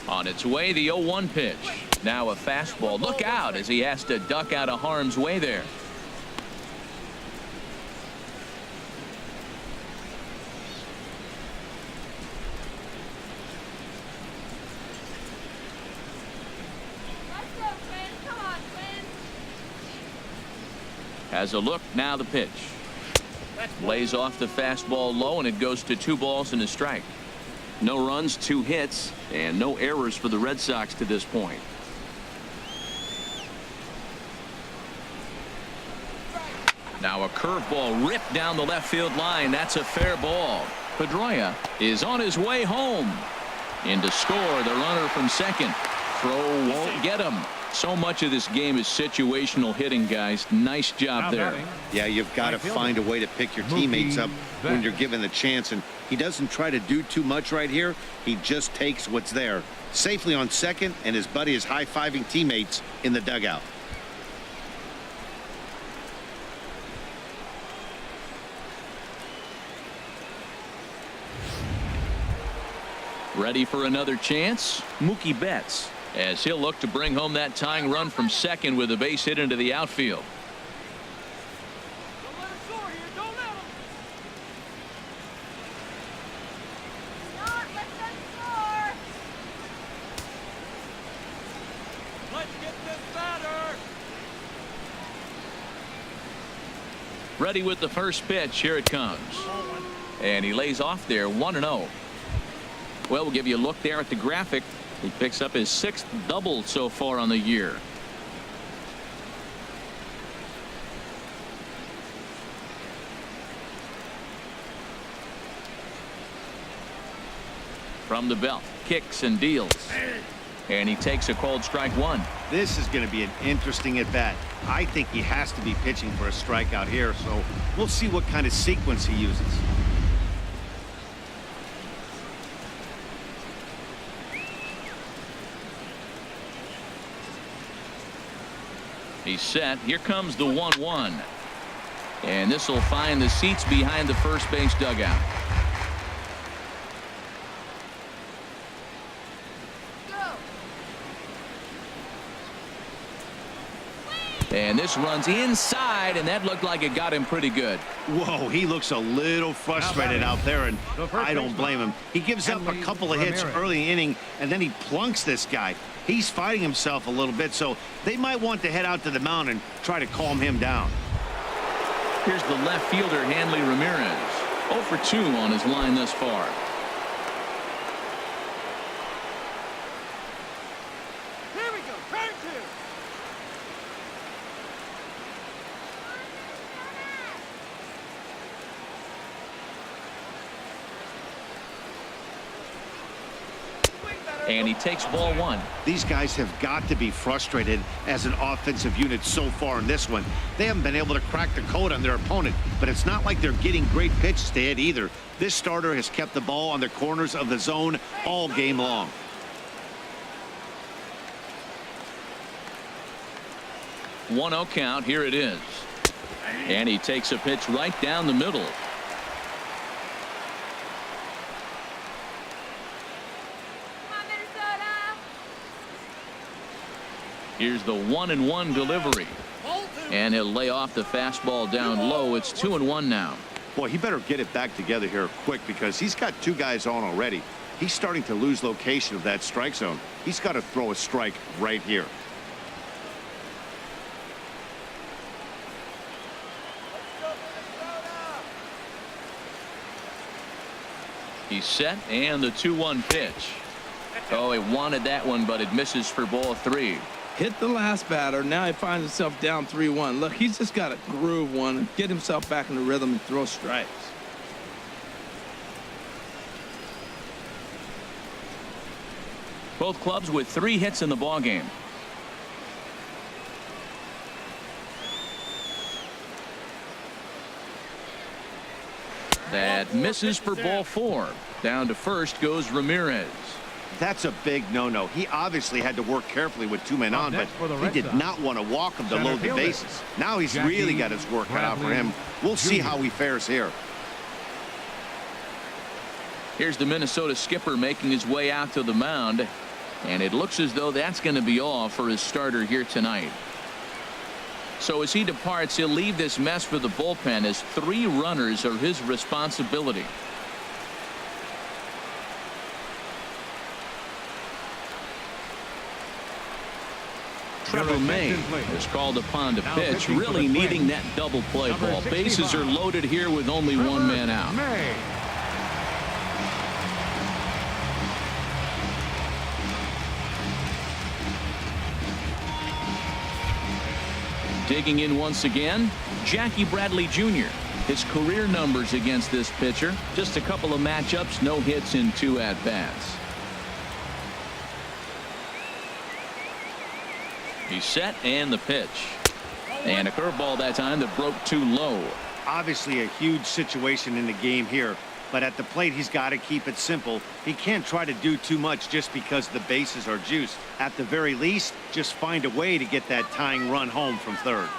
On its way, the 0-1 pitch. Now a fastball. Look out as he has to duck out of harm's way there. Has a look. Now the pitch. Lays off the fastball low, and it goes to 2 balls and a strike. No runs, 2 hits, and no errors for the Red Sox to this point. Now a curveball ripped down the left field line. That's a fair ball. Pedroia is on his way home. In to score, the runner from second. Throw won't get him. So much of this game is situational hitting, guys. Nice job there. Yeah, you've got to find a way to pick your teammates up when you're given the chance, and he doesn't try to do too much right here. He just takes what's there. Safely on second, and his buddy is high-fiving teammates in the dugout. Ready for another chance? Mookie Betts, as he'll look to bring home that tying run from second with a base hit into the outfield. Don't let him score here. Don't let him. Not let them score. Let's get this batter. Ready with the first pitch. Here it comes. And he lays off there 1-0. Well, we'll give you a look there at the graphic. He picks up his 6th double so far on the year. From the belt, kicks and deals. And he takes a called strike one. This is going to be an interesting at bat. I think he has to be pitching for a strikeout here, so we'll see what kind of sequence he uses. He's set. Here comes the 1-1. And this will find the seats behind the first base dugout. And this runs inside, and that looked like it got him pretty good. Whoa, he looks a little frustrated out there, and I don't blame him. He gives up a couple of hits early in the inning, and then he plunks this guy. He's fighting himself a little bit, so they might want to head out to the mound and try to calm him down. Here's the left fielder, Hanley Ramirez. 0 for 2 on his line thus far. Here we go. Turn two. And he takes ball one. These guys have got to be frustrated as an offensive unit so far in this one. They haven't been able to crack the code on their opponent, but it's not like they're getting great pitches to hit either. This starter has kept the ball on the corners of the zone all game long. One 0 count. Here it is. And he takes a pitch right down the middle. Here's the 1-1 delivery. And he'll lay off the fastball down low. It's 2-1 now. Boy, he better get it back together here quick because he's got two guys on already. He's starting to lose location of that strike zone. He's got to throw a strike right here. He's set, and the 2-1 pitch. Oh, he wanted that one, but it misses for ball 3. Hit the last batter. Now he finds himself down 3-1. Look, he's just got to groove one and get himself back in the rhythm and throw strikes. Both clubs with 3 hits in the ballgame. That misses for ball 4. Down to first goes Ramirez. That's a big no-no. He obviously had to work carefully with 2 men on, but he did not want to walk him to load the bases. Now he's really got his work cut out for him. We'll see how he fares here. Here's the Minnesota skipper making his way out to the mound, and it looks as though that's going to be all for his starter here tonight. So as he departs, he'll leave this mess for the bullpen as 3 runners are his responsibility. Trevor May is called upon to pitch, really needing that double play ball. Bases are loaded here with only 1 man out. Digging in once again, Jackie Bradley Jr. His career numbers against this pitcher, just a couple of matchups, no hits in 2 at-bats. He's set, and the pitch. And a curveball that time that broke too low. Obviously a huge situation in the game here, but at the plate he's got to keep it simple. He can't try to do too much just because the bases are juiced. At the very least, just find a way to get that tying run home from third.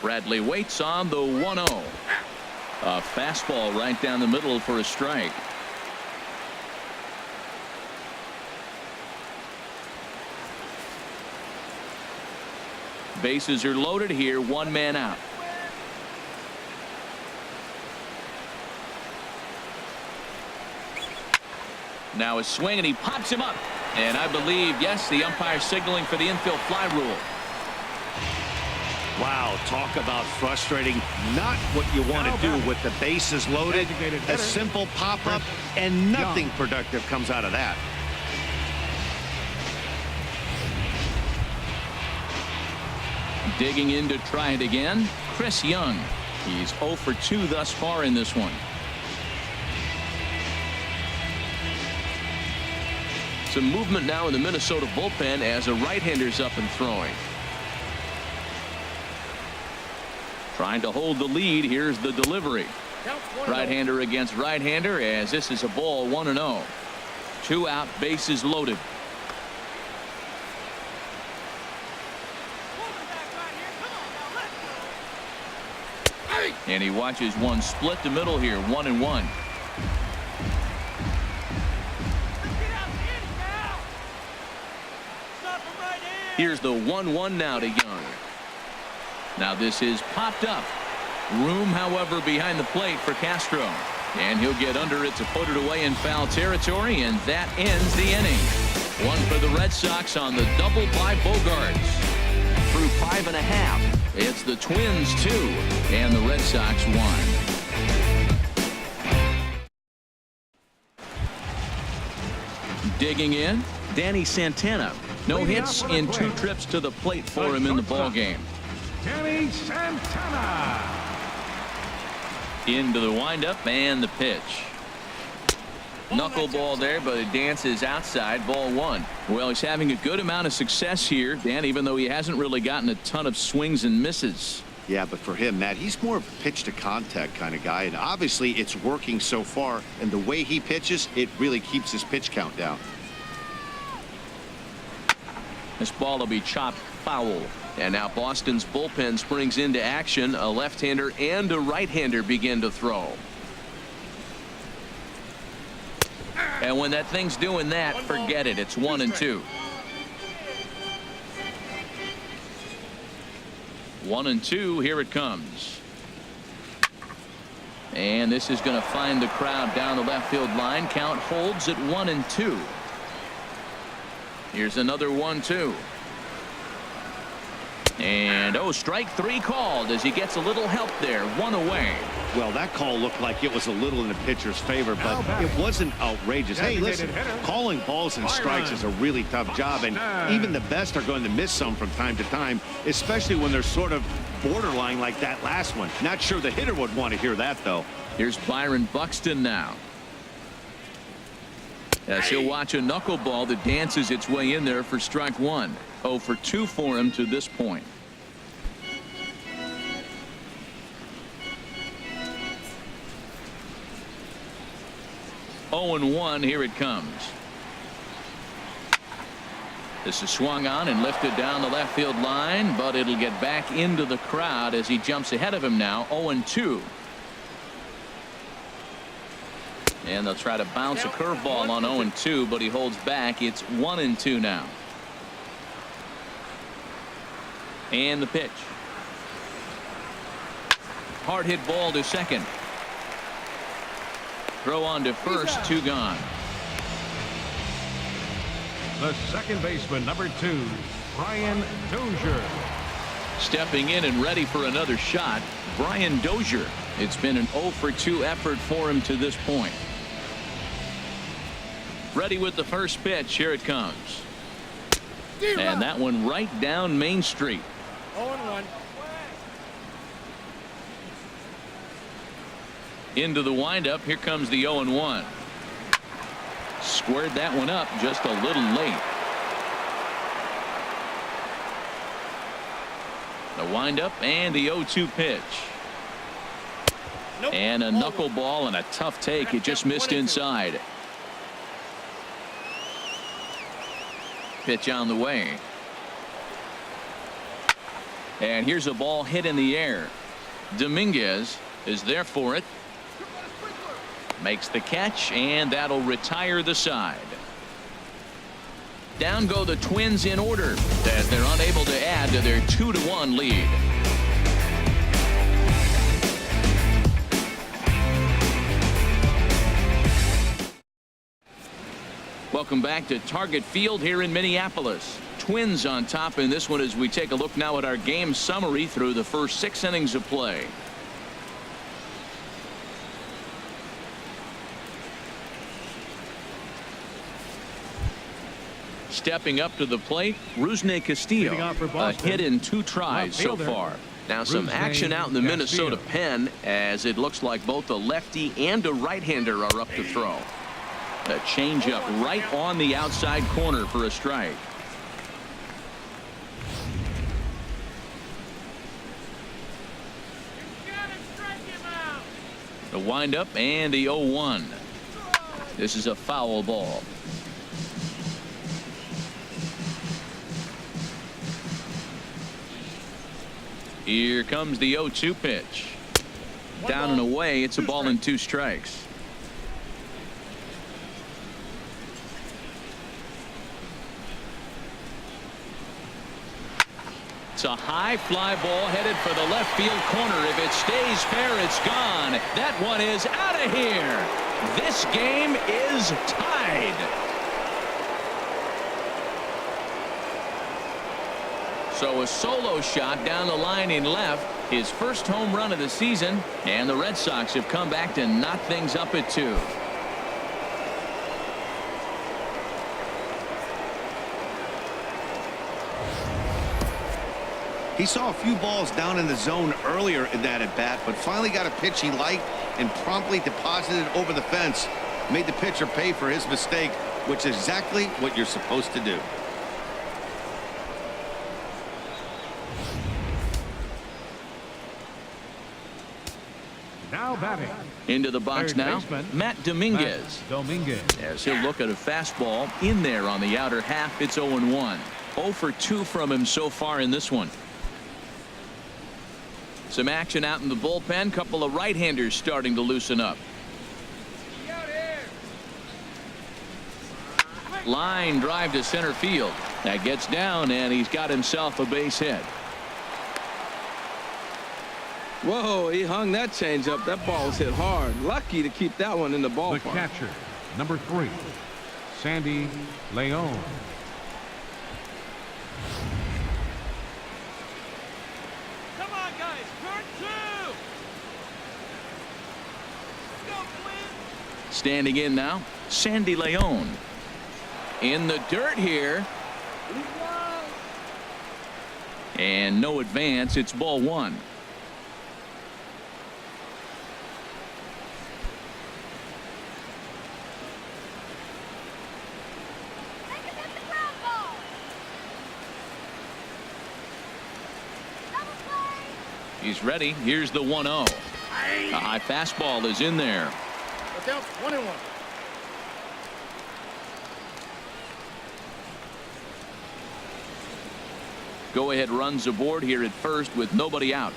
Bradley waits on the 1-0. A fastball right down the middle for a strike. Bases are loaded here. One man out. Now a swing, and he pops him up. And I believe, yes, the umpire signaling for the infield fly rule. Wow, talk about frustrating. Not what you want to do with the bases loaded. A simple pop-up, and nothing productive comes out of that. Digging in to try it again, Chris Young. He's 0 for 2 thus far in this one. Some movement now in the Minnesota bullpen as a right-hander's up and throwing. Trying to hold the lead. Here's the delivery. Right-hander against right-hander, as this is a ball, 1-0. 2 out, bases loaded. And he watches one split the middle here, 1-1. Here's the 1-1 now to Young. Now this is popped up. Room, however, behind the plate for Castro. And he'll get under it to put it away in foul territory, and that ends the inning. One for the Red Sox on the double by Bogarts. Through 5.5. It's the Twins 2 and the Red Sox 1. Digging in, Danny Santana. No hits in 2 trips to the plate for him in the ball game. Danny Santana. Into the windup and the pitch. Knuckleball there, but it dances outside. Ball 1. Well, he's having a good amount of success here, Dan, even though he hasn't really gotten a ton of swings and misses. Yeah, but for him, Matt, he's more of a pitch to contact kind of guy, and obviously it's working so far, and the way he pitches, it really keeps his pitch count down. This ball will be chopped foul. And now Boston's bullpen springs into action. A left-hander and a right-hander begin to throw. And when that thing's doing that, forget it. It's 1-2. 1-2. Here it comes. And this is going to find the crowd down the left field line. Count holds at 1-2. Here's another 1-2. And strike 3 called as he gets a little help there. 1 away. Well, that call looked like it was a little in the pitcher's favor, but it wasn't outrageous. Hey, listen, calling balls and strikes is a really tough job, and even the best are going to miss some from time to time, especially when they're sort of borderline like that last one. Not sure the hitter would want to hear that, though. Here's Byron Buxton now. As he'll watch a knuckleball that dances its way in there for strike 1. 0 for 2 for him to this point. Oh and 1. Here it comes. This is swung on and lifted down the left field line, but it'll get back into the crowd as he jumps ahead of him now. 0-2. And they'll try to bounce a curveball on 0-2, but he holds back. It's 1-2 now. And the pitch. Hard hit ball to second. Throw on to first. 2 gone. The second baseman, number 2, Brian Dozier. Stepping in and ready for another shot, Brian Dozier. It's been an 0 for 2 effort for him to this point. Ready with the first pitch. Here it comes. And that one right down Main Street. 0-1. Into the windup. Here comes the 0-1. Squared that one up just a little late. The windup and the 0-2 pitch. And a knuckleball and a tough take. It just missed inside. Pitch on the way. And here's a ball hit in the air. Dominguez is there for it. Makes the catch, and that'll retire the side. Down go the Twins in order as they're unable to add to their 2-1 lead. Welcome back to Target Field here in Minneapolis. Twins on top in this one as we take a look now at our game summary through the first 6 innings of play. Stepping up to the plate, Rusney Castillo. A hit in 2 tries so far. Now some action out in the Minnesota pen as it looks like both a lefty and a right-hander are up to throw. A changeup right on the outside corner for a strike. The windup and the 0-1. This is a foul ball. Here comes the 0-2 pitch. Down and away. It's a ball and 2 strikes. It's a high fly ball headed for the left field corner. If it stays fair, it's gone. That one is out of here. This game is tied. So a solo shot down the line in left. His first home run of the season. And the Red Sox have come back to knock things up at 2. He saw a few balls down in the zone earlier in that at bat, but finally got a pitch he liked and promptly deposited over the fence. Made the pitcher pay for his mistake, which is exactly what you're supposed to do. Now batting. Into the box Third now, baseman, Matt Dominguez. As he'll look at a fastball in there on the outer half. It's 0-1. 0 for 2 from him so far in this one. Some action out in the bullpen. Couple of right-handers starting to loosen up. Line drive to center field. That gets down, and he's got himself a base hit. Whoa, he hung that changeup. That ball was hit hard. Lucky to keep that one in the ballpark. The catcher, number 3, Sandy Leon. Come on, guys. Turn 2. Let's go, Twins. Standing in now, Sandy Leon. In the dirt here. And no advance. It's ball 1. He's ready. Here's the 1-0. A high fastball is in there. Look out, 1-1. Go ahead runs aboard here at first with nobody out.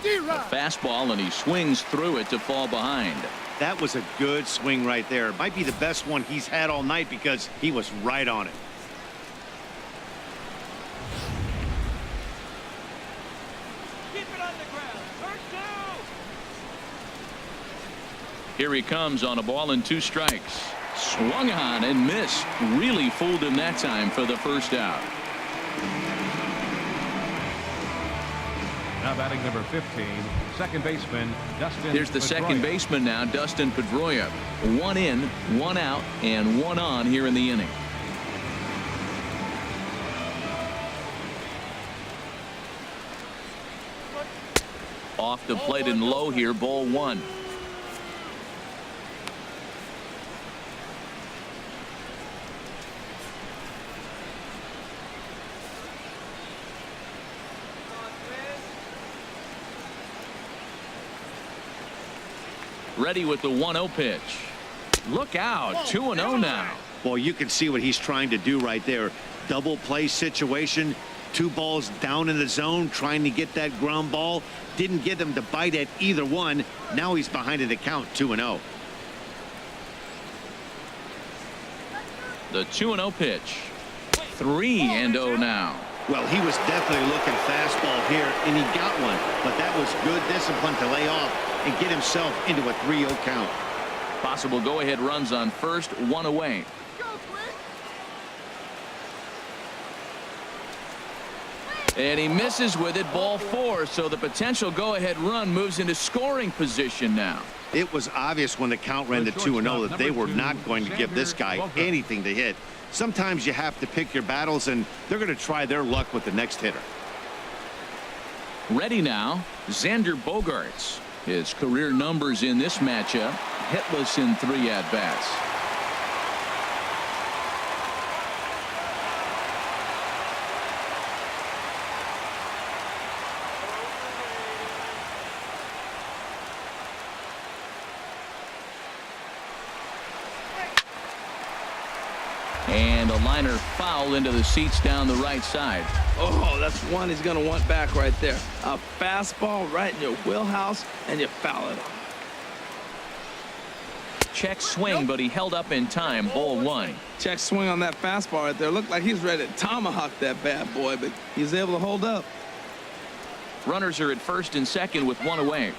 A fastball, and he swings through it to fall behind. That was a good swing right there. Might be the best one he's had all night because he was right on it. Here he comes on a ball and 2 strikes. Swung on and missed. Really fooled him that time for the first out. Now batting number 15, second baseman Dustin. Here's the second baseman now, Dustin Pedroia. 1 in, 1 out, and 1 on here in the inning. Off the plate and low here, ball 1. Ready with the 1-0 pitch. Look out, 2-0 now. Well, you can see what he's trying to do right there. Double play situation. 2 balls down in the zone, trying to get that ground ball. Didn't get them to bite at either one. Now he's behind in the count, 2-0. The 2-0 pitch. 3-0 now. Well, he was definitely looking fastball here, and he got one. But that was good discipline to lay off and get himself into a 3-0 count. Possible go-ahead runs on first, one away. And he misses with it, ball 4. So the potential go-ahead run moves into scoring position now. It was obvious when the count ran to 2-0 that they were not going to give this guy anything to hit. Sometimes you have to pick your battles, and they're going to try their luck with the next hitter. Ready now, Xander Bogaerts. His career numbers in this matchup, hitless in 3 at-bats. And a liner foul into the seats down the right side. Oh, that's one he's going to want back right there. A fastball right in your wheelhouse, and you foul it off. Check swing, but he held up in time. Ball 1. Check swing on that fastball right there. Looked like he's ready to tomahawk that bad boy, but he's able to hold up. Runners are at first and second with 1 away.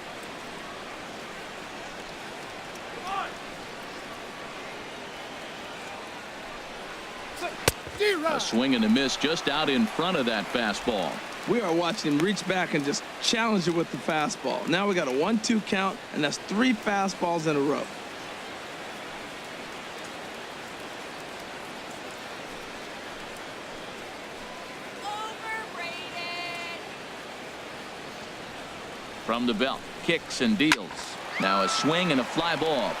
A swing and a miss just out in front of that fastball. We are watching him reach back and just challenge it with the fastball. Now we got a 1-2 count, and that's 3 fastballs in a row. From the belt, kicks and deals. Now a swing and a fly ball.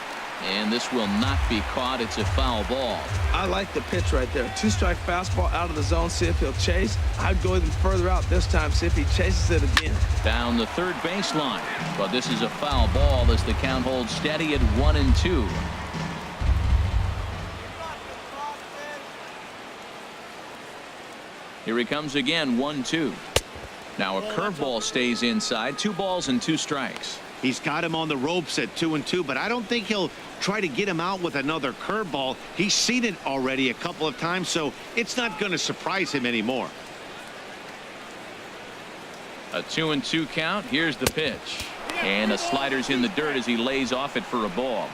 And this will not be caught. It's a foul ball. I like the pitch right there. 2-strike fastball out of the zone. See if he'll chase. I'd go even further out this time. See if he chases it again. Down the third baseline. But this is a foul ball as the count holds steady at 1-2. Here he comes again, 1-2. Now a curveball stays inside. 2 balls and 2 strikes. He's got him on the ropes at 2-2, but I don't think he'll try to get him out with another curveball. He's seen it already a couple of times, so it's not going to surprise him anymore. A 2-2 count. Here's the pitch. And a slider's in the dirt as he lays off it for a ball.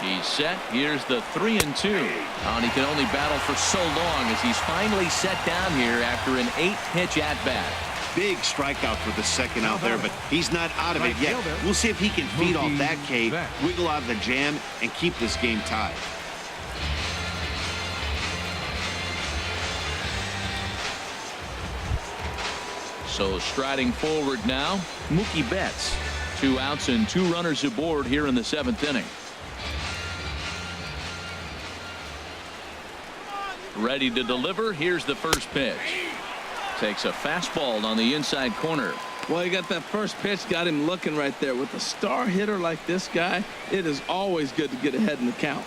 He's set. Here's the 3-2. And he can only battle for so long as he's finally set down here after an 8-pitch at-bat. Big strikeout for the second out there, but he's not out of it yet. We'll see if he can feed off that K, wiggle out of the jam, and keep this game tied. So striding forward now, Mookie Betts. 2 outs and 2 runners aboard here in the 7th inning. Ready to deliver. Here's the first pitch. Takes a fastball on the inside corner. Well, he got that first pitch, got him looking right there. With a star hitter like this guy, it is always good to get ahead in the count.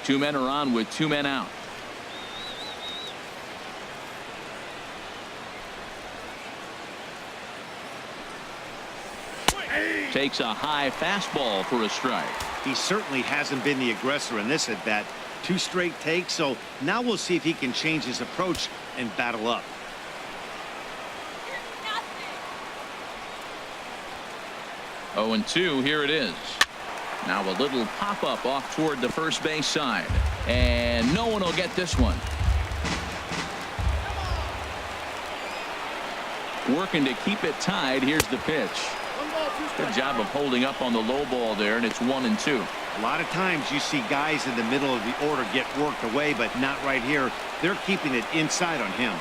2 men are on with 2 men out. Takes a high fastball for a strike. He certainly hasn't been the aggressor in this at bat. 2 straight takes, so now we'll see if he can change his approach and battle up. Oh, and 2, here it is. Now a little pop-up off toward the first base side. And no one will get this one. Working to keep it tied. Here's the pitch. Good job of holding up on the low ball there, and it's 1-2. A lot of times you see guys in the middle of the order get worked away, but not right here. They're keeping it inside on him.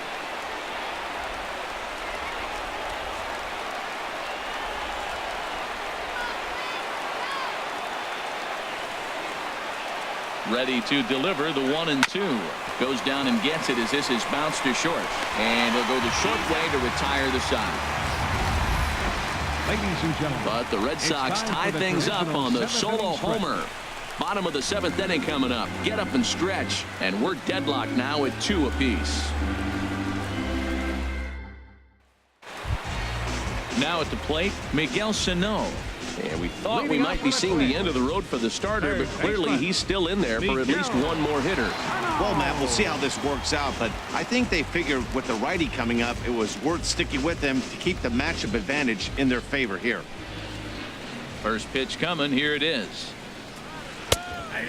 Ready to deliver the 1-2. Goes down and gets it as this is bounced to short. And he'll go the short way to retire the side. Ladies and gentlemen, But the Red it's Sox time tie for the things up traditional on the seventh solo inning stretch. homer. Bottom of the 7th inning coming up. Get up and stretch. And we're deadlocked now at 2 apiece. Now at the plate, Miguel Sano. And we thought we might be seeing the end of the road for the starter, but clearly he's still in there for at least one more hitter. Well, Matt, we'll see how this works out, but I think they figured with the righty coming up, it was worth sticking with him to keep the matchup advantage in their favor here. First pitch coming. Here it is.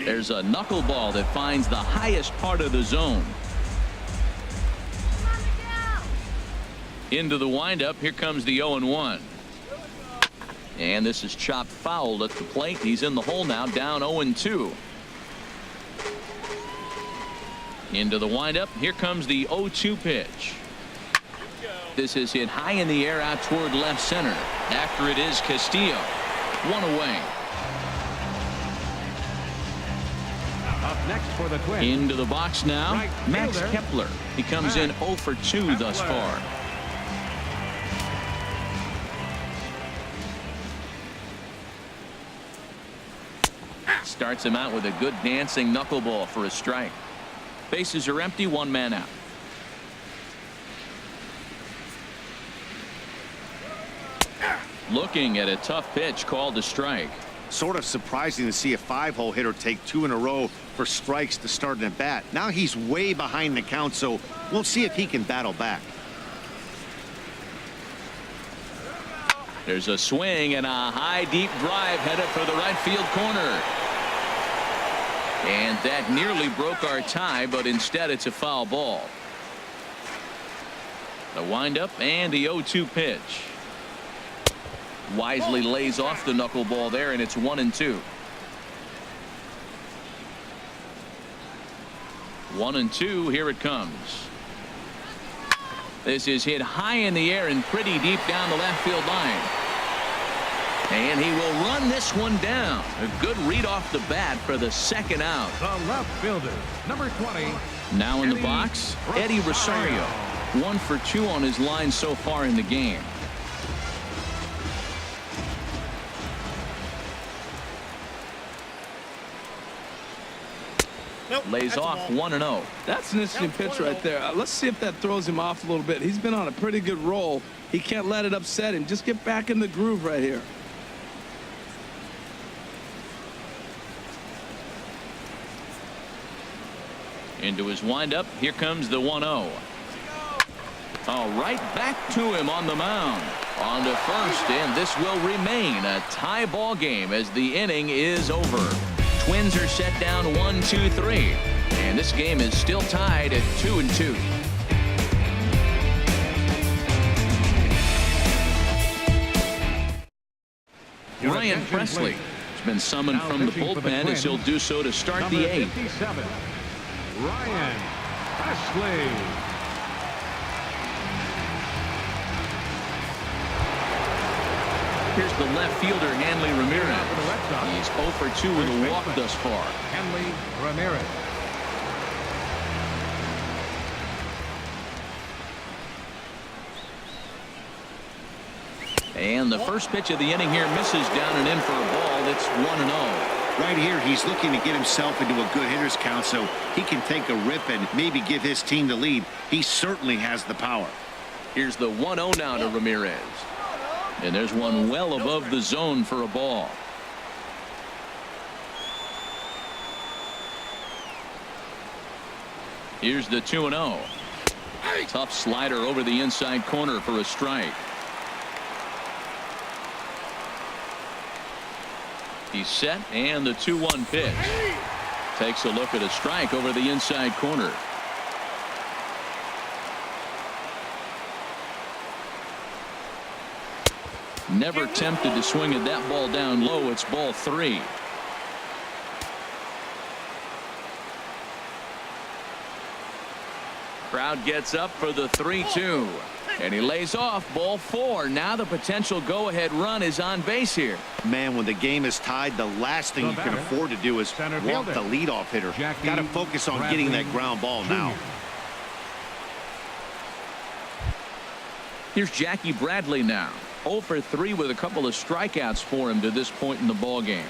There's a knuckleball that finds the highest part of the zone. Into the windup. Here comes the 0-1. And this is chopped foul at the plate. He's in the hole now, down 0-2. Into the windup. Here comes the 0-2 pitch. This is hit high in the air out toward left center. After it is Castillo. One away. Up next for the Twins. Into the box now. Right Max fielder. Kepler. He comes in 0 for 2 thus far. Starts him out with a good dancing knuckleball for a strike. Bases are empty. 1 man out. Looking at a tough pitch called a strike. Sort of surprising to see a 5-hole hitter take 2 in a row for strikes to start an at bat. Now he's way behind the count, so we'll see if he can battle back. There's a swing and a high deep drive headed for the right field corner. And that nearly broke our tie, but instead it's a foul ball. The windup and the 0-2 pitch. Wisely lays off the knuckleball there, and it's 1-2. 1-2. Here it comes. This is hit high in the air and pretty deep down the left field line. And he will run this one down. A good read off the bat for the second out. The left fielder, number 20. Now in the Eddie box, Eddie Rosario. 1 for 2 on his line so far in the game. Nope, Lays that's a off ball. 1-0. That's an interesting pitch right there. Let's see if that throws him off a little bit. He's been on a pretty good roll. He can't let it upset him. Just get back in the groove right here. Into his windup. Here comes the 1-0. Oh, right back to him on the mound. On to first, and this will remain a tie ball game as the inning is over. Twins are set down 1-2-3, and this game is still tied at 2-2. Your Ryan attention, Presley please. has been summoned Now from the pitching for the bullpen as he'll Twins, do so to start number the 8th. 57, Ryan Presley. Here's the left fielder, Hanley Ramirez. For the Red Sox, He's 0 for 2 with a walk thus far. Hanley Ramirez. And the first pitch of the inning here misses down and in for a ball. That's 1-0. Right here, he's looking to get himself into a good hitter's count so he can take a rip and maybe give his team the lead. He certainly has the power. Here's the 1-0 now to Ramirez. And there's one well above the zone for a ball. Here's the 2-0. Tough slider over the inside corner for a strike. He's set, and the 2-1 pitch. Takes a look at a strike over the inside corner. Never tempted to swing at that ball down low. It's ball 3. Crowd gets up for the 3-2. And he lays off ball 4. Now the potential go-ahead run is on base here. Man, when the game is tied, the last thing you can afford to do is Center walk fielder, the leadoff hitter. Jackie Got to focus on getting that Bradley ground ball now. Jr. Here's Jackie Bradley now. 0 for 3 with a couple of strikeouts for him to this point in the ball game.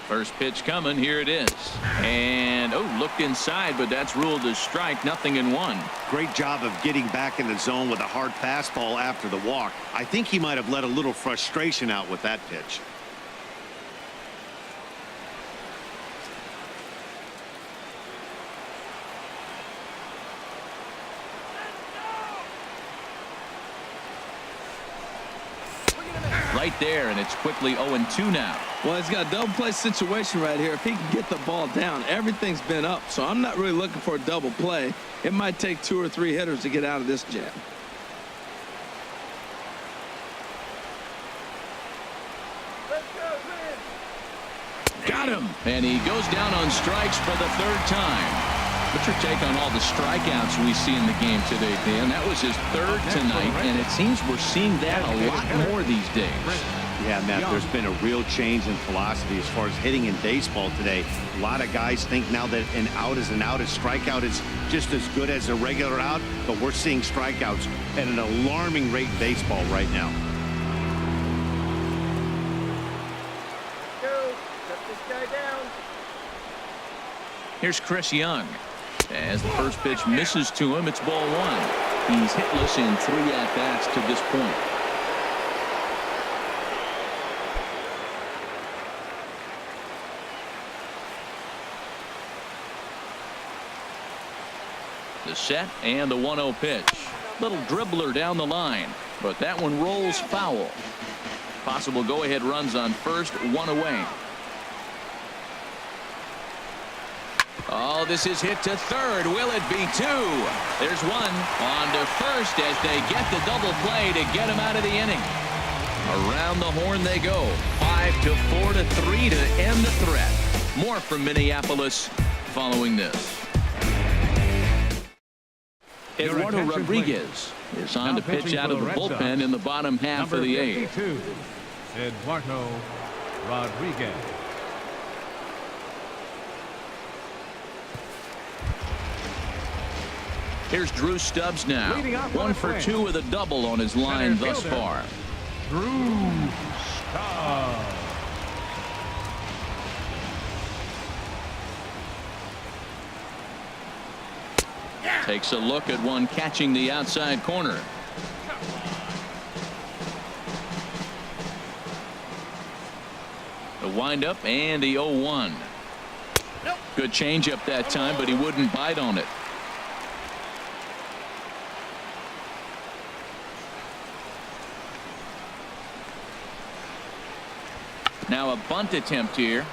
First pitch coming. Here it is. And, looked inside, but that's ruled as strike. 0-1. Great job of getting back in the zone with a hard fastball after the walk. I think he might have let a little frustration out with that pitch. Right there, and it's quickly 0-2 now. Well, he's got a double play situation right here. If he can get the ball down, everything's been up. So I'm not really looking for a double play. It might take 2 or 3 hitters to get out of this jam. Got him. And he goes down on strikes for the 3rd time. What's your take on all the strikeouts we see in the game today, Dan? That was his 3rd tonight, and it seems we're seeing that a lot more these days. Yeah, Matt, there's been a real change in philosophy as far as hitting in baseball today. A lot of guys think now that an out is an out, a strikeout is just as good as a regular out, but we're seeing strikeouts at an alarming rate in baseball right now. Go. Shut this guy down. Here's Chris Young. As the first pitch misses to him, it's ball 1. He's hitless in 3 at-bats to this point. The set and the 1-0 pitch. Little dribbler down the line, but that one rolls foul. Possible go-ahead runs on first, 1 away. Oh, this is hit to 3rd. Will it be 2? There's 1 on to first as they get the double play to get him out of the inning. Around the horn they go. 5-4 to 3 to end the threat. More from Minneapolis following this. Eduardo Rodriguez is on to pitch out of the bullpen in the bottom half of the 8th. Eduardo Rodriguez. Here's Drew Stubbs now. 1 for 2 with a double on his line thus far. Drew Stubbs. Takes a look at one catching the outside corner. The windup and the 0-1. Good changeup that time, but he wouldn't bite on it. Now a bunt attempt here,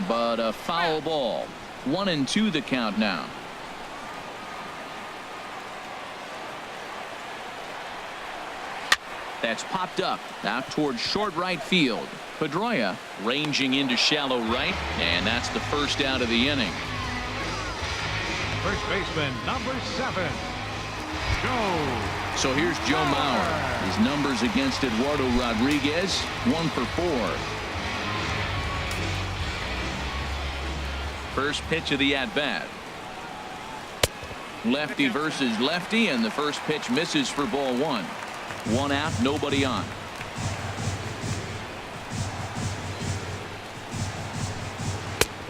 but a foul ball. 1-2 the count now. That's popped up out towards short right field. Pedroia ranging into shallow right, and that's the first out of the inning. First baseman number 7, Joe. So here's Joe Mauer. His numbers against Eduardo Rodriguez, 1 for 4. First pitch of the at-bat. Lefty versus lefty, and the first pitch misses for ball 1. 1 out, nobody on.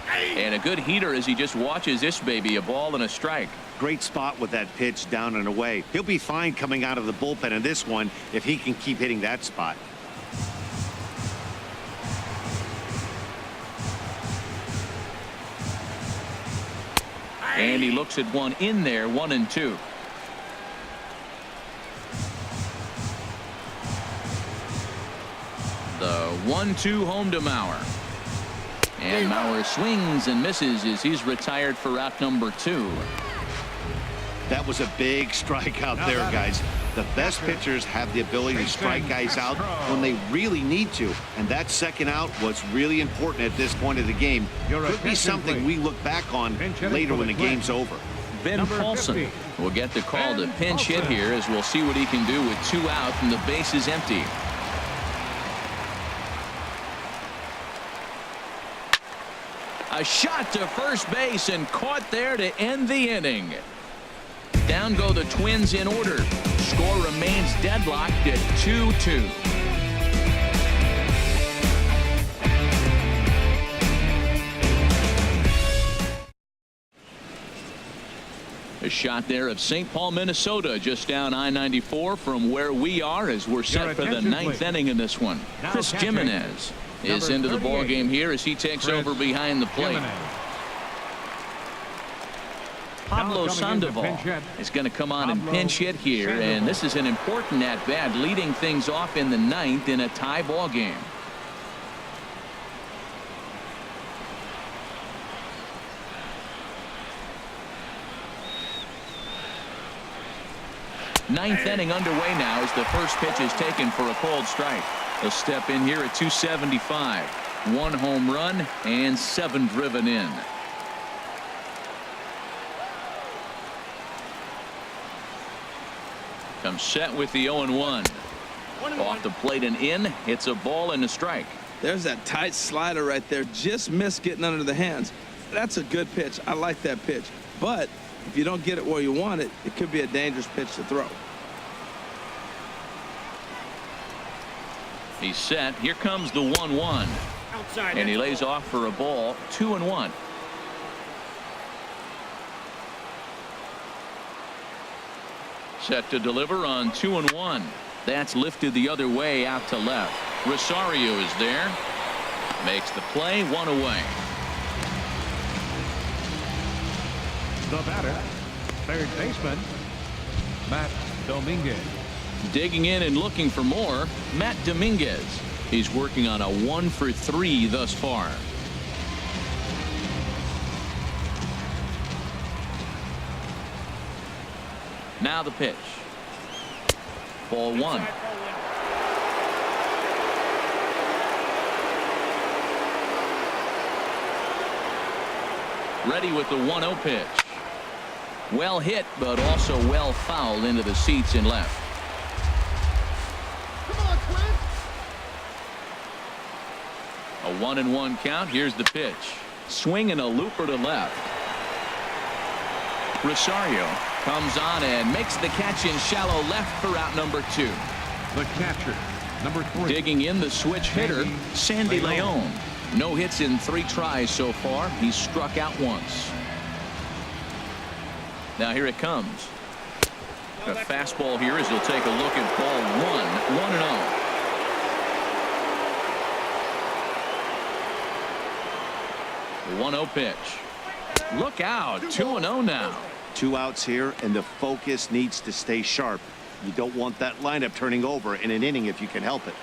And a good heater as he just watches this baby, a ball and a strike. Great spot with that pitch down and away. He'll be fine coming out of the bullpen in this one if he can keep hitting that spot. And he looks at one in there, 1-2. The 1-2 home to Mauer. And Mauer swings and misses as he's retired for out number 2. That was a big strikeout there, guys. The best pitchers have the ability to strike guys out when they really need to. And that second out was really important at this point of the game. Could be something we look back on later when the game's over. Ben Paulson will get the call to pinch hit here as we'll see what he can do with 2 out and the base is empty. A shot to first base and caught there to end the inning. Down go the Twins in order. Score remains deadlocked at 2-2. A shot there of St. Paul, Minnesota, just down I-94 from where we are as we're set for the ninth inning in this one. Chris Jimenez is into the ball game here as he takes over behind the plate. Pablo Sandoval is going to come on and pinch hit here, and this is an important at-bat, leading things off in the ninth in a tie ball game. Ninth inning underway now as the first pitch is taken for a called strike. He'll step in here at 275. 1 home run and 7 driven in. Comes set with the 0-1. Off the plate and in. It's a ball and a strike. There's that tight slider right there. Just missed getting under the hands. That's a good pitch. I like that pitch. But if you don't get it where you want it, it could be a dangerous pitch to throw. He's set. Here comes the 1-1. And he lays off for a ball. 2-1. Set to deliver on 2-1. That's lifted the other way out to left. Rosario is there. Makes the play. 1 away. The batter, third baseman, Matt Dominguez. Digging in and looking for more, Matt Dominguez. He's working on a 1 for 3 thus far. Now the pitch. Ball 1. Ready with the 1-0 pitch. Well hit, but also well fouled into the seats in left. Come on, Twins. A 1-1 count. Here's the pitch. Swing and a looper to left. Rosario comes on and makes the catch in shallow left for out number 2. The catcher, number 3. Digging in the switch hitter, Sandy Leon. No hits in 3 tries so far. He's struck out once. Now here it comes. A fastball here as he'll take a look at ball 1. 1-0. The 1-0 pitch. Look out. 2-0 now. 2 outs here, and the focus needs to stay sharp. You don't want that lineup turning over in an inning if you can help it.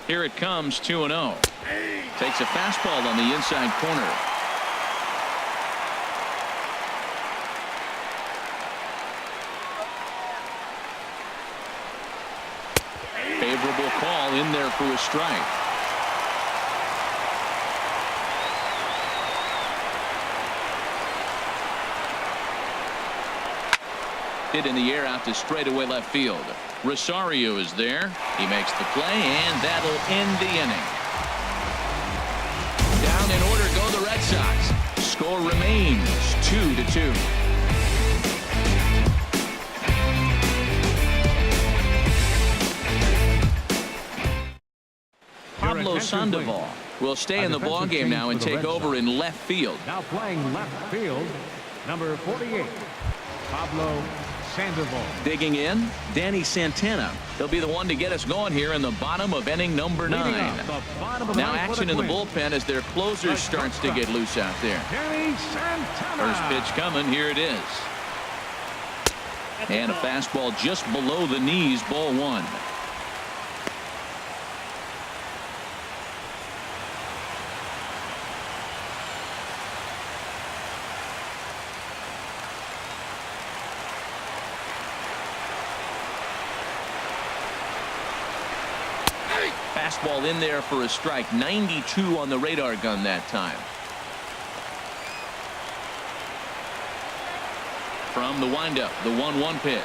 Here it comes. 2-0. Takes a fastball on the inside corner. Favorable call in there for a strike. Hit in the air out to straightaway left field. Rosario is there. He makes the play, and that'll end the inning. Down in order go the Red Sox. Score remains 2-2. Pablo Sandoval will stay in the ballgame now and take over in left field. Now playing left field, number 48, Pablo Sandoval. Digging in, Danny Santana. He'll be the one to get us going here in the bottom of inning number 9. Now action in the bullpen as their closer starts to get loose out there. Danny Santana. First pitch coming. Here it is. And a fastball just below the knees. Ball 1. Fastball in there for a strike. 92 on the radar gun that time. From the windup, the 1-1 pitch.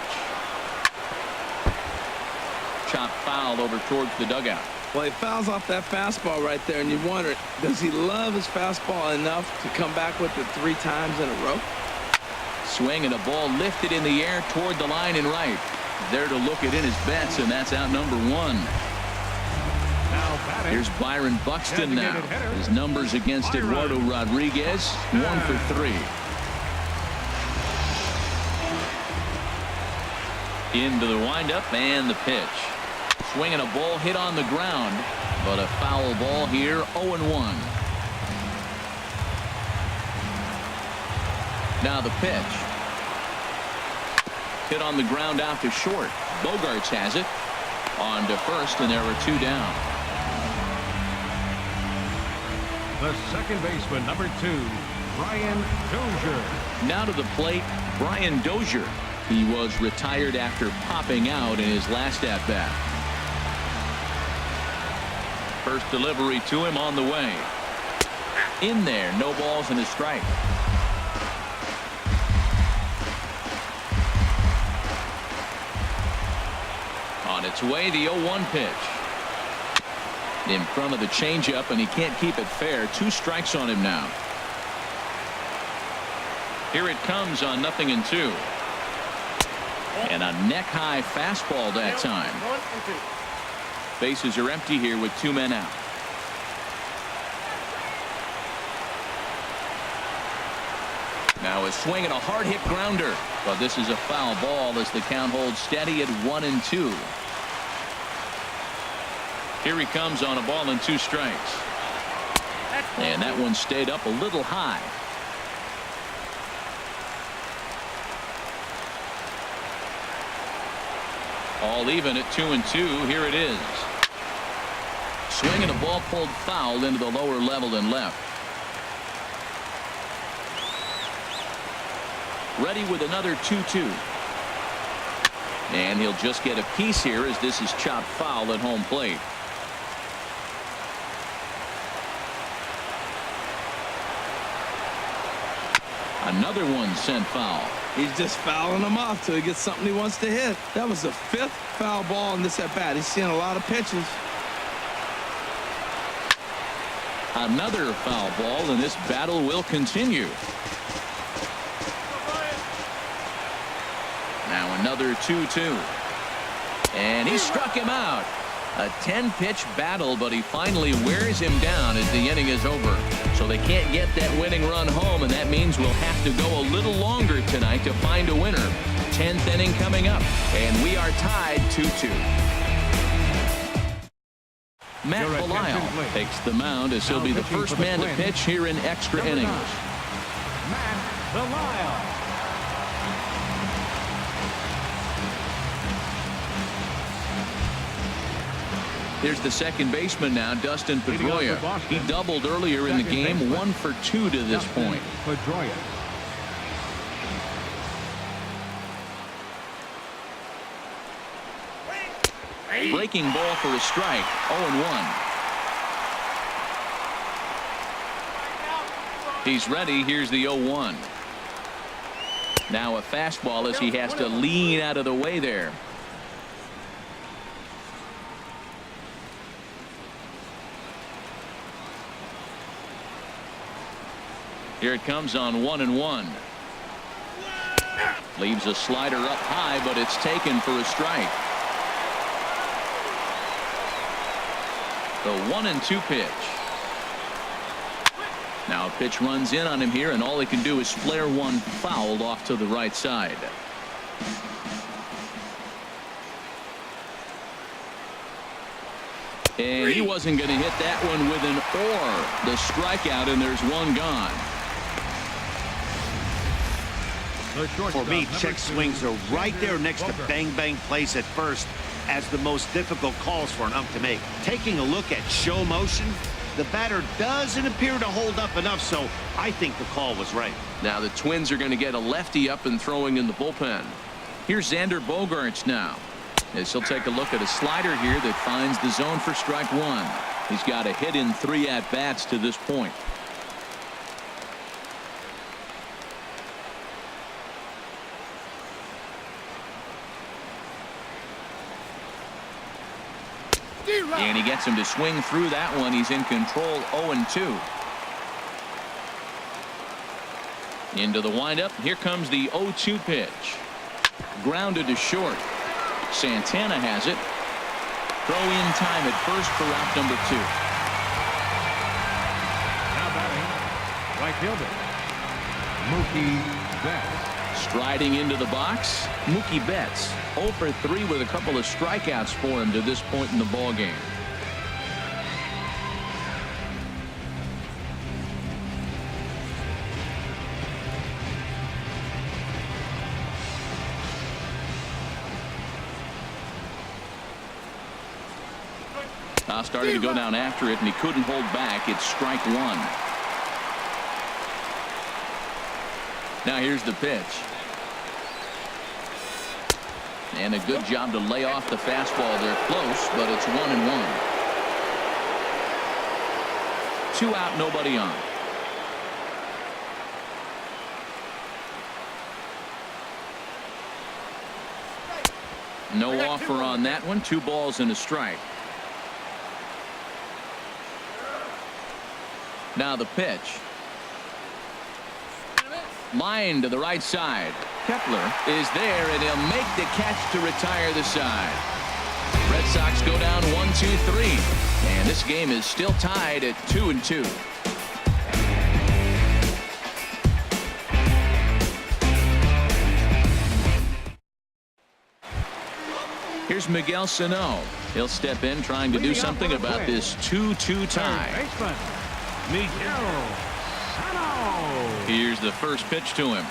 Chop foul over towards the dugout. Well, he fouls off that fastball right there, and you wonder, does he love his fastball enough to come back with it 3 times in a row? Swing and a ball lifted in the air toward the line and right. There to look it in his bets, and that's out number 1. Now batting. Here's Byron Buxton now. Designated hitter, His numbers against Byron. Eduardo Rodriguez, 1 for 3. Into the windup and the pitch. Swinging a ball hit on the ground, but a foul ball here, 0-1. Now the pitch. Hit on the ground out to short. Bogarts has it. On to first, and there were 2 down. The second baseman, number 2, Brian Dozier. Now to the plate, Brian Dozier. He was retired after popping out in his last at-bat. First delivery to him on the way. In there, no balls and a strike. On its way, the 0-1 pitch. In front of the changeup, and he can't keep it fair. 2 strikes on him now. Here it comes on 0-2. And a neck-high fastball that time. Bases are empty here with 2 men out. Now a swing and a hard-hit grounder. But this is a foul ball as the count holds steady at 1-2. Here he comes on a ball and 2 strikes. And that one stayed up a little high. All even at 2-2. Here it is. Swing and a ball pulled foul into the lower level and left. Ready with another 2-2. And he'll just get a piece here as this is chopped foul at home plate. Another one sent foul. He's just fouling them off till he gets something he wants to hit. That was the 5th foul ball in this at-bat. He's seeing a lot of pitches. Another foul ball, and this battle will continue. Now another 2-2. And he struck him out. A 10-pitch battle, but he finally wears him down as the inning is over. So they can't get that winning run home, and that means we'll have to go a little longer tonight to find a winner. 10th inning coming up, and we are tied 2-2. Matt Your attention, Belisle please. takes the mound as he'll Now be the pitching first for the man to Twins, pitch here in extra number innings. 9, Matt Belisle. Here's the second baseman now, Dustin Leading off Pedroia. for Boston. He doubled earlier in the Second game, baseman, 1 for 2 to this Dustin point. Pedroia. Breaking ball for a strike, 0-1. He's ready. Here's the 0-1. Now a fastball as he has to lean out of the way there. Here it comes on 1-1. Leaves a slider up high, but it's taken for a strike. The 1-2 pitch. Now a pitch runs in on him here, and all he can do is flare one fouled off to the right side. And he wasn't going to hit that one with an or. The strikeout, and there's one gone. For me, check swings are right there next to bang-bang plays at first as the most difficult calls for an ump to make. Taking a look at show motion, the batter doesn't appear to hold up enough, so I think the call was right. Now the Twins are going to get a lefty up and throwing in the bullpen. Here's Xander Bogaerts now, as he'll take a look at a slider here that finds the zone for strike one. He's got a hit in 3 at-bats to this point. And he gets him to swing through that one. He's in control, 0-2. Into the windup. Here comes the 0-2 pitch. Grounded to short. Santana has it. Throw in time at first for out number 2. Now batting, right fielder, Mookie Betts. Striding into the box, Mookie Betts. 0 for 3 with a couple of strikeouts for him to this point in the ball game. Started to go down after it, and he couldn't hold back. It's strike 1. Now here's the pitch. And a good job to lay off the fastball. They're close, but it's 1-1. 2 out, nobody on. No offer on that one. 2 balls and a strike. Now the pitch. Line to the right side. Kepler is there, and he'll make the catch to retire the side. Red Sox go down 1-2-3. And this game is still tied at 2-2. Here's Miguel Sano. He'll step in trying to do something about this 2-2 tie. Baseman, Miguel Sano. Here's the first pitch to him.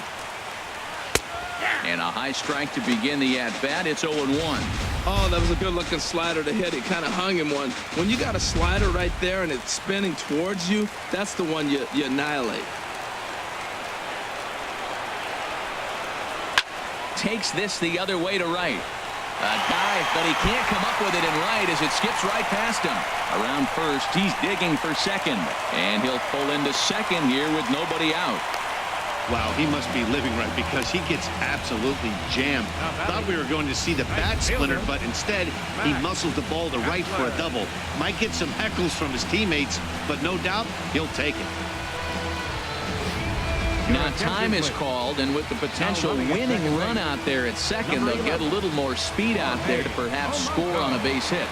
And a high strike to begin the at-bat. It's 0-1. Oh, that was a good-looking slider to hit. It kind of hung him one. When you got a slider right there and it's spinning towards you, that's the one you annihilate. Takes this the other way to right. A dive, but he can't come up with it in right as it skips right past him. Around first, he's digging for second. And he'll pull into second here with nobody out. Wow, he must be living right because he gets absolutely jammed. Thought we were going to see the bat splintered, but instead he muscles the ball to right for a double. Might get some heckles from his teammates, but no doubt he'll take it. Now time is called, and with the potential winning run out there at second, they'll get a little more speed out there to perhaps score on a base hit.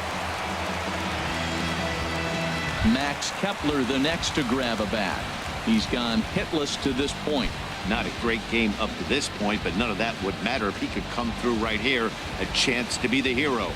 Max Kepler the next to grab a bat. He's gone hitless to this point. Not a great game up to this point, but none of that would matter if he could come through right here. A chance to be the hero.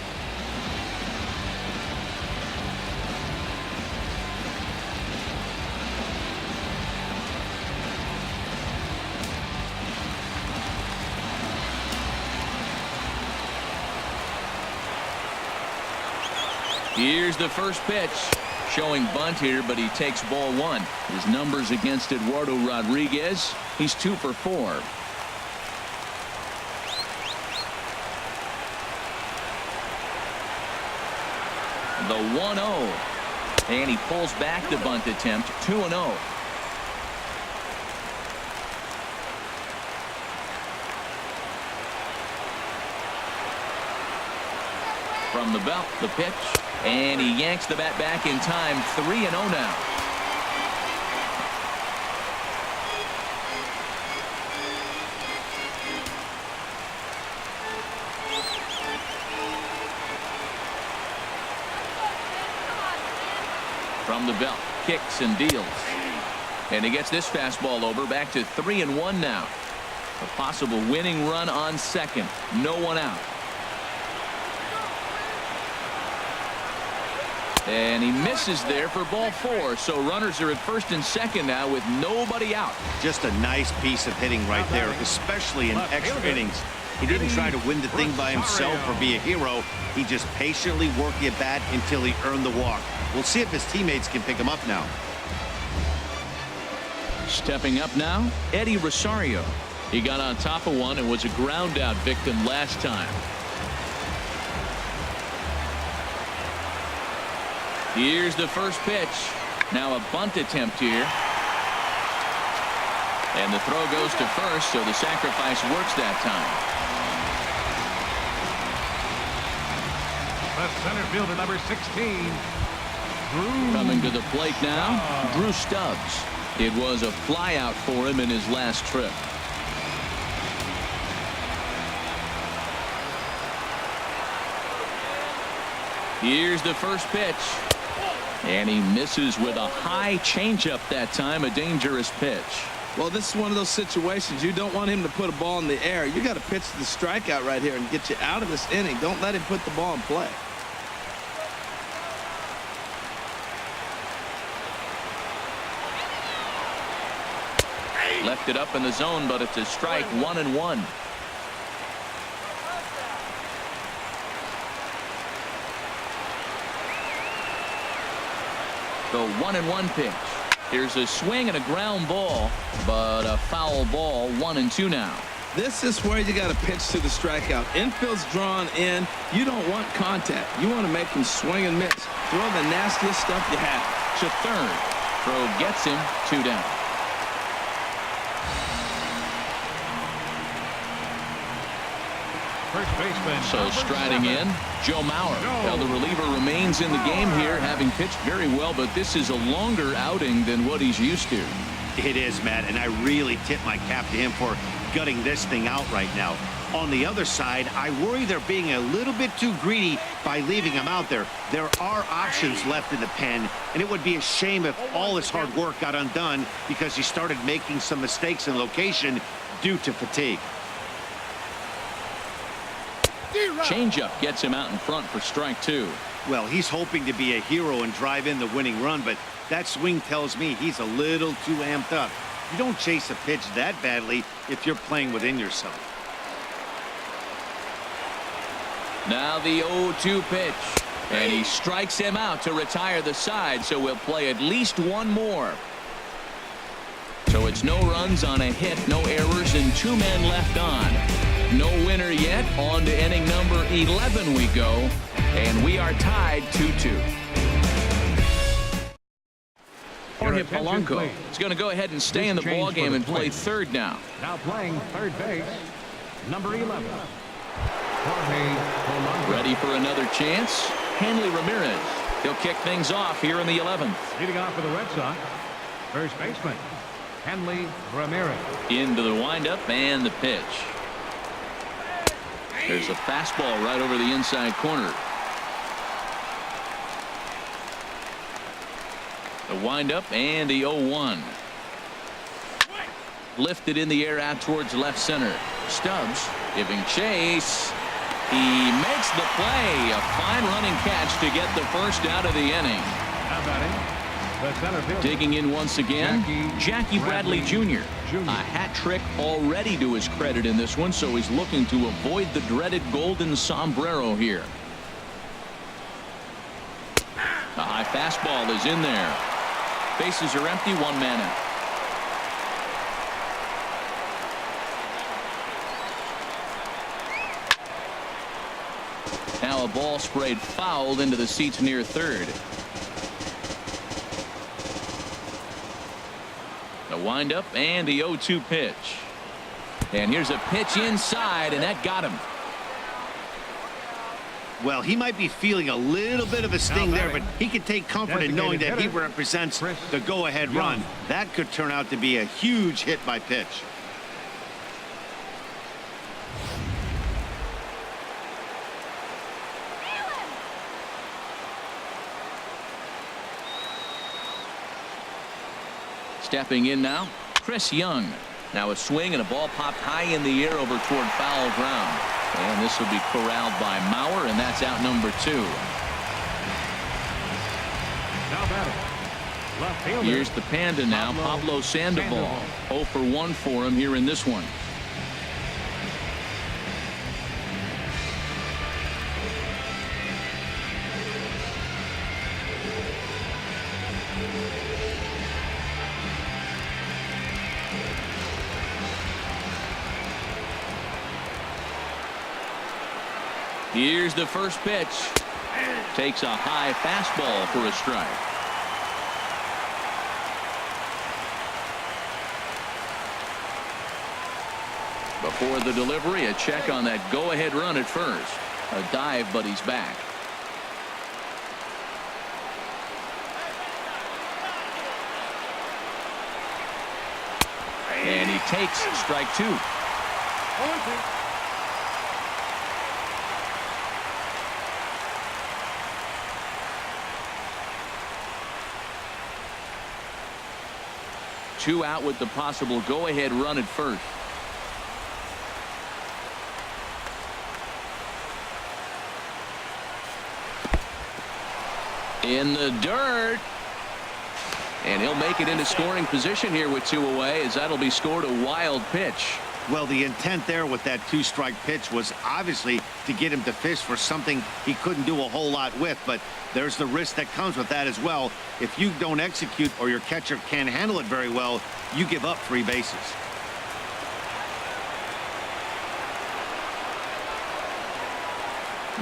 Here's the first pitch. Showing bunt here, but he takes ball 1. His numbers against Eduardo Rodriguez. He's 2 for 4. The 1-0. And he pulls back the bunt attempt. 2-0. From the belt, the pitch. And he yanks the bat back in time. 3-0 now. From the belt, kicks and deals. And he gets this fastball over. Back to 3-1 now. A possible winning run on second. No one out. And he misses there for ball 4. So runners are at first and second now with nobody out. Just a nice piece of hitting right there, especially in extra innings. He didn't try to win the thing by himself or be a hero. He just patiently worked the bat until he earned the walk. We'll see if his teammates can pick him up now. Stepping up now, Eddie Rosario. He got on top of one and was a ground out victim last time. Here's the first pitch. Now a bunt attempt here. And the throw goes to first, so the sacrifice works that time. The left center fielder, number 16. Coming to the plate now, Drew Stubbs. It was a flyout for him in his last trip. Here's the first pitch. And he misses with a high changeup that time, a dangerous pitch. Well, this is one of those situations you don't want him to put a ball in the air. You got to pitch the strikeout right here and get you out of this inning. Don't let him put the ball in play. Left it up in the zone, but it's a strike, 1-1. The 1-1 pitch. Here's a swing and a ground ball, but a foul ball, 1-2 now. This is where you got to pitch to the strikeout. Infield's drawn in. You don't want contact. You want to make him swing and miss. Throw the nastiest stuff you have. To third. Throw gets him, 2 down. First baseman. So striding in, Joe Mauer. Well, the reliever remains in the game here, having pitched very well, but this is a longer outing than what he's used to. It is, Matt, and I really tip my cap to him for gutting this thing out right now. On the other side, I worry they're being a little bit too greedy by leaving him out there. There are options left in the pen, and it would be a shame if all his hard work got undone because he started making some mistakes in location due to fatigue. Changeup gets him out in front for strike 2. Well, he's hoping to be a hero and drive in the winning run, but that swing tells me he's a little too amped up. You don't chase a pitch that badly if you're playing within yourself. Now the 0-2 pitch. And he strikes him out to retire the side, so we'll play at least one more. So it's no runs on a hit, no errors, and 2 men left on. No winner yet. On to inning number 11 we go, and we are tied 2-2. Jorge Polanco is going to go ahead and stay in the ball game and play third now. Now playing third base, number 11. Jorge Polanco. Ready for another chance. Hanley Ramirez. He'll kick things off here in the 11th. Leading off for the Red Sox, first baseman, Hanley Ramirez. Into the windup and the pitch. There's a fastball right over the inside corner. The windup and the 0-1. Lifted in the air out towards left center. Stubbs giving chase. He makes the play. A fine running catch to get the first out of the inning. How about him? The center fielder. Digging in once again, Jackie Bradley Jr. A hat trick already to his credit in this one, so he's looking to avoid the dreaded golden sombrero here. The high fastball is in there. Bases are empty, 1 man out. Now a ball sprayed fouled into the seats near third. The windup and the 0-2 pitch. And here's a pitch inside, and that got him. Well, he might be feeling a little bit of a sting there, but he can take comfort in knowing that he represents the go-ahead run. That could turn out to be a huge hit by pitch. Stepping in now, Chris Young. Now a swing and a ball popped high in the air over toward foul ground. And this will be corralled by Mauer, and that's out number 2. Now batting. Left fielder. Here's the Panda now, Pablo Sandoval. 0 for 1 for him here in this one. Here's the first pitch. Takes a high fastball for a strike. Before the delivery, a check on that go-ahead run at first. A dive, but he's back. And he takes strike 2. Two out with the possible go-ahead run at first. In the dirt. And he'll make it into scoring position here with 2 away, as that'll be scored a wild pitch. Well, the intent there with that 2-strike pitch was obviously to get him to fish for something he couldn't do a whole lot with, but there's the risk that comes with that as well. If you don't execute or your catcher can't handle it very well, you give up 3 bases.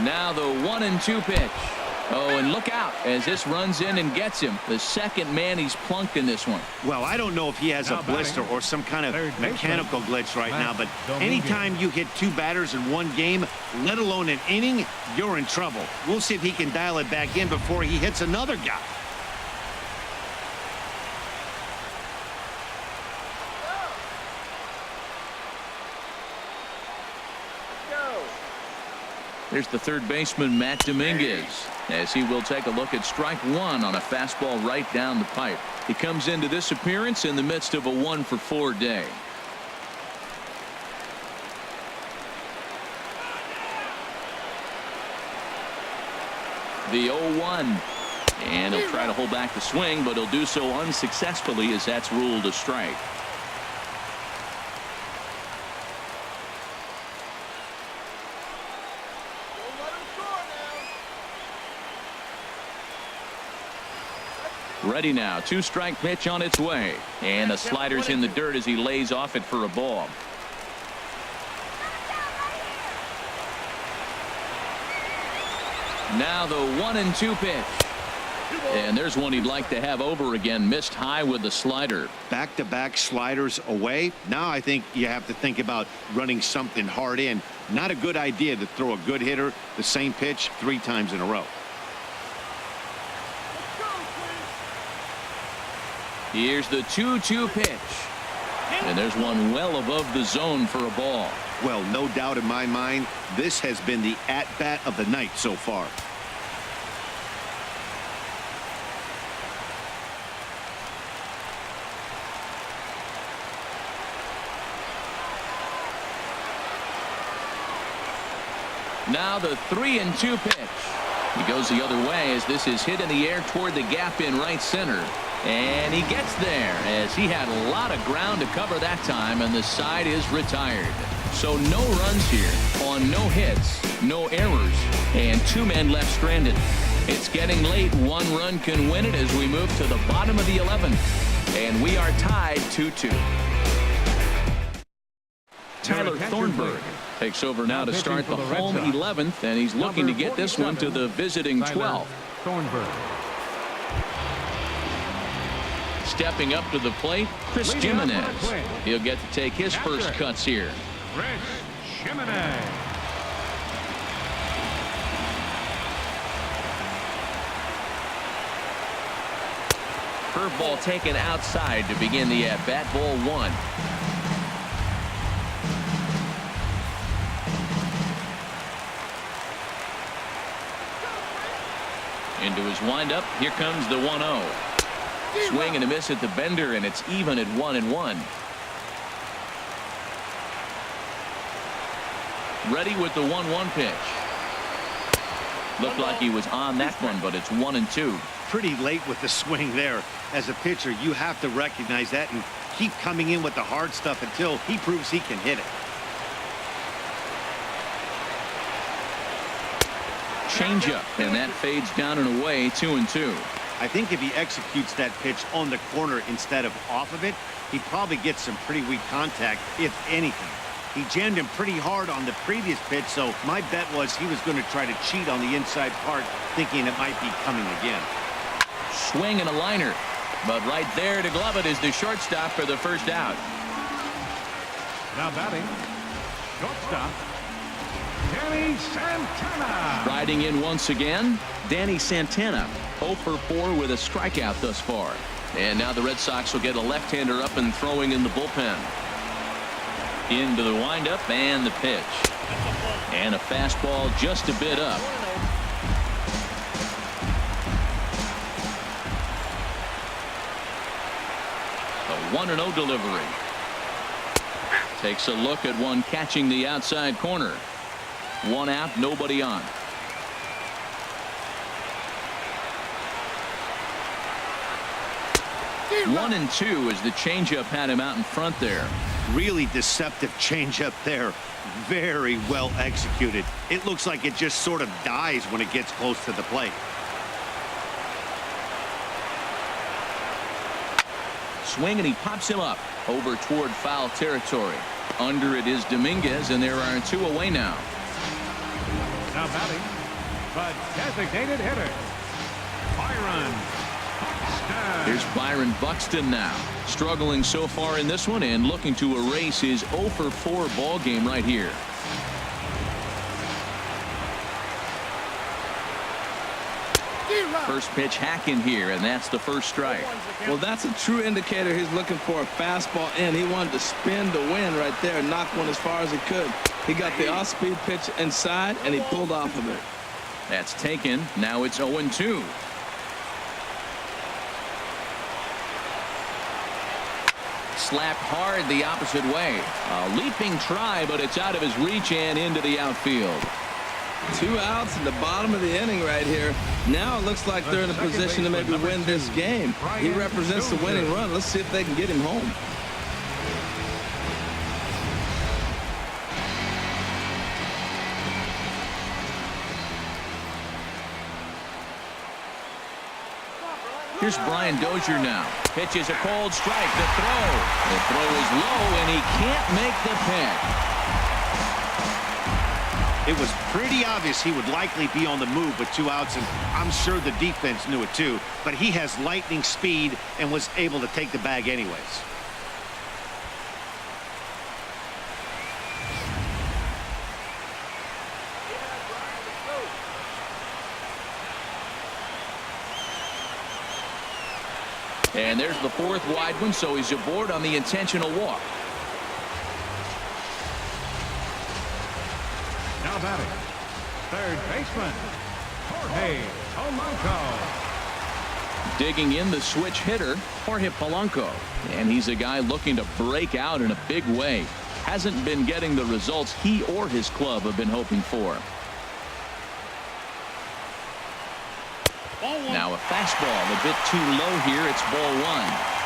Now the 1-2 pitch. Oh, and look out as this runs in and gets him. The second man he's plunked in this one. Well, I don't know if he has a blister or some kind of mechanical glitch right now, but anytime you hit 2 batters in one game, let alone an inning, you're in trouble. We'll see if he can dial it back in before he hits another guy. There's the third baseman, Matt Dominguez, as he will take a look at strike 1 on a fastball right down the pipe. He comes into this appearance in the midst of a 1-for-4 day. The 0-1. And he'll try to hold back the swing, but he'll do so unsuccessfully as that's ruled a strike. Ready now. 2-strike pitch on its way. And the slider's in the dirt as he lays off it for a ball. Now the 1-2 pitch. And there's one he'd like to have over again. Missed high with the slider. Back-to-back sliders away. Now I think you have to think about running something hard in. Not a good idea to throw a good hitter the same pitch 3 times in a row. Here's the 2-2 pitch. And there's one well above the zone for a ball. Well, no doubt in my mind, this has been the at-bat of the night so far. Now the 3-2 pitch. He goes the other way as this is hit in the air toward the gap in right center. And he gets there as he had a lot of ground to cover that time, and the side is retired. So no runs here on no hits, no errors, and 2 men left stranded. It's getting late. 1 run can win it as we move to the bottom of the 11th. And we are tied 2-2. Tyler Thornburg takes over now to start the home 11th, and he's looking to get this one to the visiting 12th. Thornburg. Stepping up to the plate, Chris Jimenez. He'll get to take his first cuts here. Chris Jimenez. Curveball taken outside to begin the at-bat. Ball 1. Into his windup. Here comes the 1-0. Swing and a miss at the bender, and it's even at 1-1. Ready with the 1-1 pitch. Looked like he was on that one, but it's 1-2. Pretty late with the swing there. As a pitcher, you have to recognize that and keep coming in with the hard stuff until he proves he can hit it. Changeup, and that fades down and away. 2-2. I think if he executes that pitch on the corner instead of off of it, he probably gets some pretty weak contact, if anything. He jammed him pretty hard on the previous pitch, so my bet was he was going to try to cheat on the inside part, thinking it might be coming again. Swing and a liner. But right there to glove it is the shortstop for the first out. Now batting, shortstop, Danny Santana. Riding in once again, Danny Santana. 0 for 4 with a strikeout thus far. And now the Red Sox will get a left-hander up and throwing in the bullpen. Into the windup and the pitch. And a fastball just a bit up. A 1-0 delivery. Takes a look at one catching the outside corner. One out, nobody on. One and two as the changeup had him out in front there. Really deceptive changeup there. Very well executed. It looks like it just sort of dies when it gets close to the plate. Swing and he pops him up over toward foul territory. Under it is Dominguez, and there are two away now. Now batting, but designated hitter, Byron. Here's Byron Buxton now, struggling so far in this one and looking to erase his 0-for-4 ball game right here. First pitch hack in here, and that's the first strike. Well, that's a true indicator he's looking for a fastball in. He wanted to spin to win right there, knock one as far as he could. He got the off-speed pitch inside, and he pulled off of it. That's taken. Now it's 0-2. Slapped hard the opposite way. A leaping try, but it's out of his reach and into the outfield. 2 outs in the bottom of the inning right here. Now it looks like they're in a position to maybe win this game. He represents the winning run. Let's see if they can get him home. Here's Brian Dozier now. Pitches a cold strike. The throw. The throw is low, and he can't make the pick. It was pretty obvious he would likely be on the move with 2 outs, and I'm sure the defense knew it too. But he has lightning speed and was able to take the bag anyways. And there's the fourth wide one, so he's aboard on the intentional walk. Now batting, third baseman, Jorge Polanco. Digging in the switch hitter, Jorge Polanco. And he's a guy looking to break out in a big way. Hasn't been getting the results he or his club have been hoping for. Now a fastball a bit too low here. It's ball 1.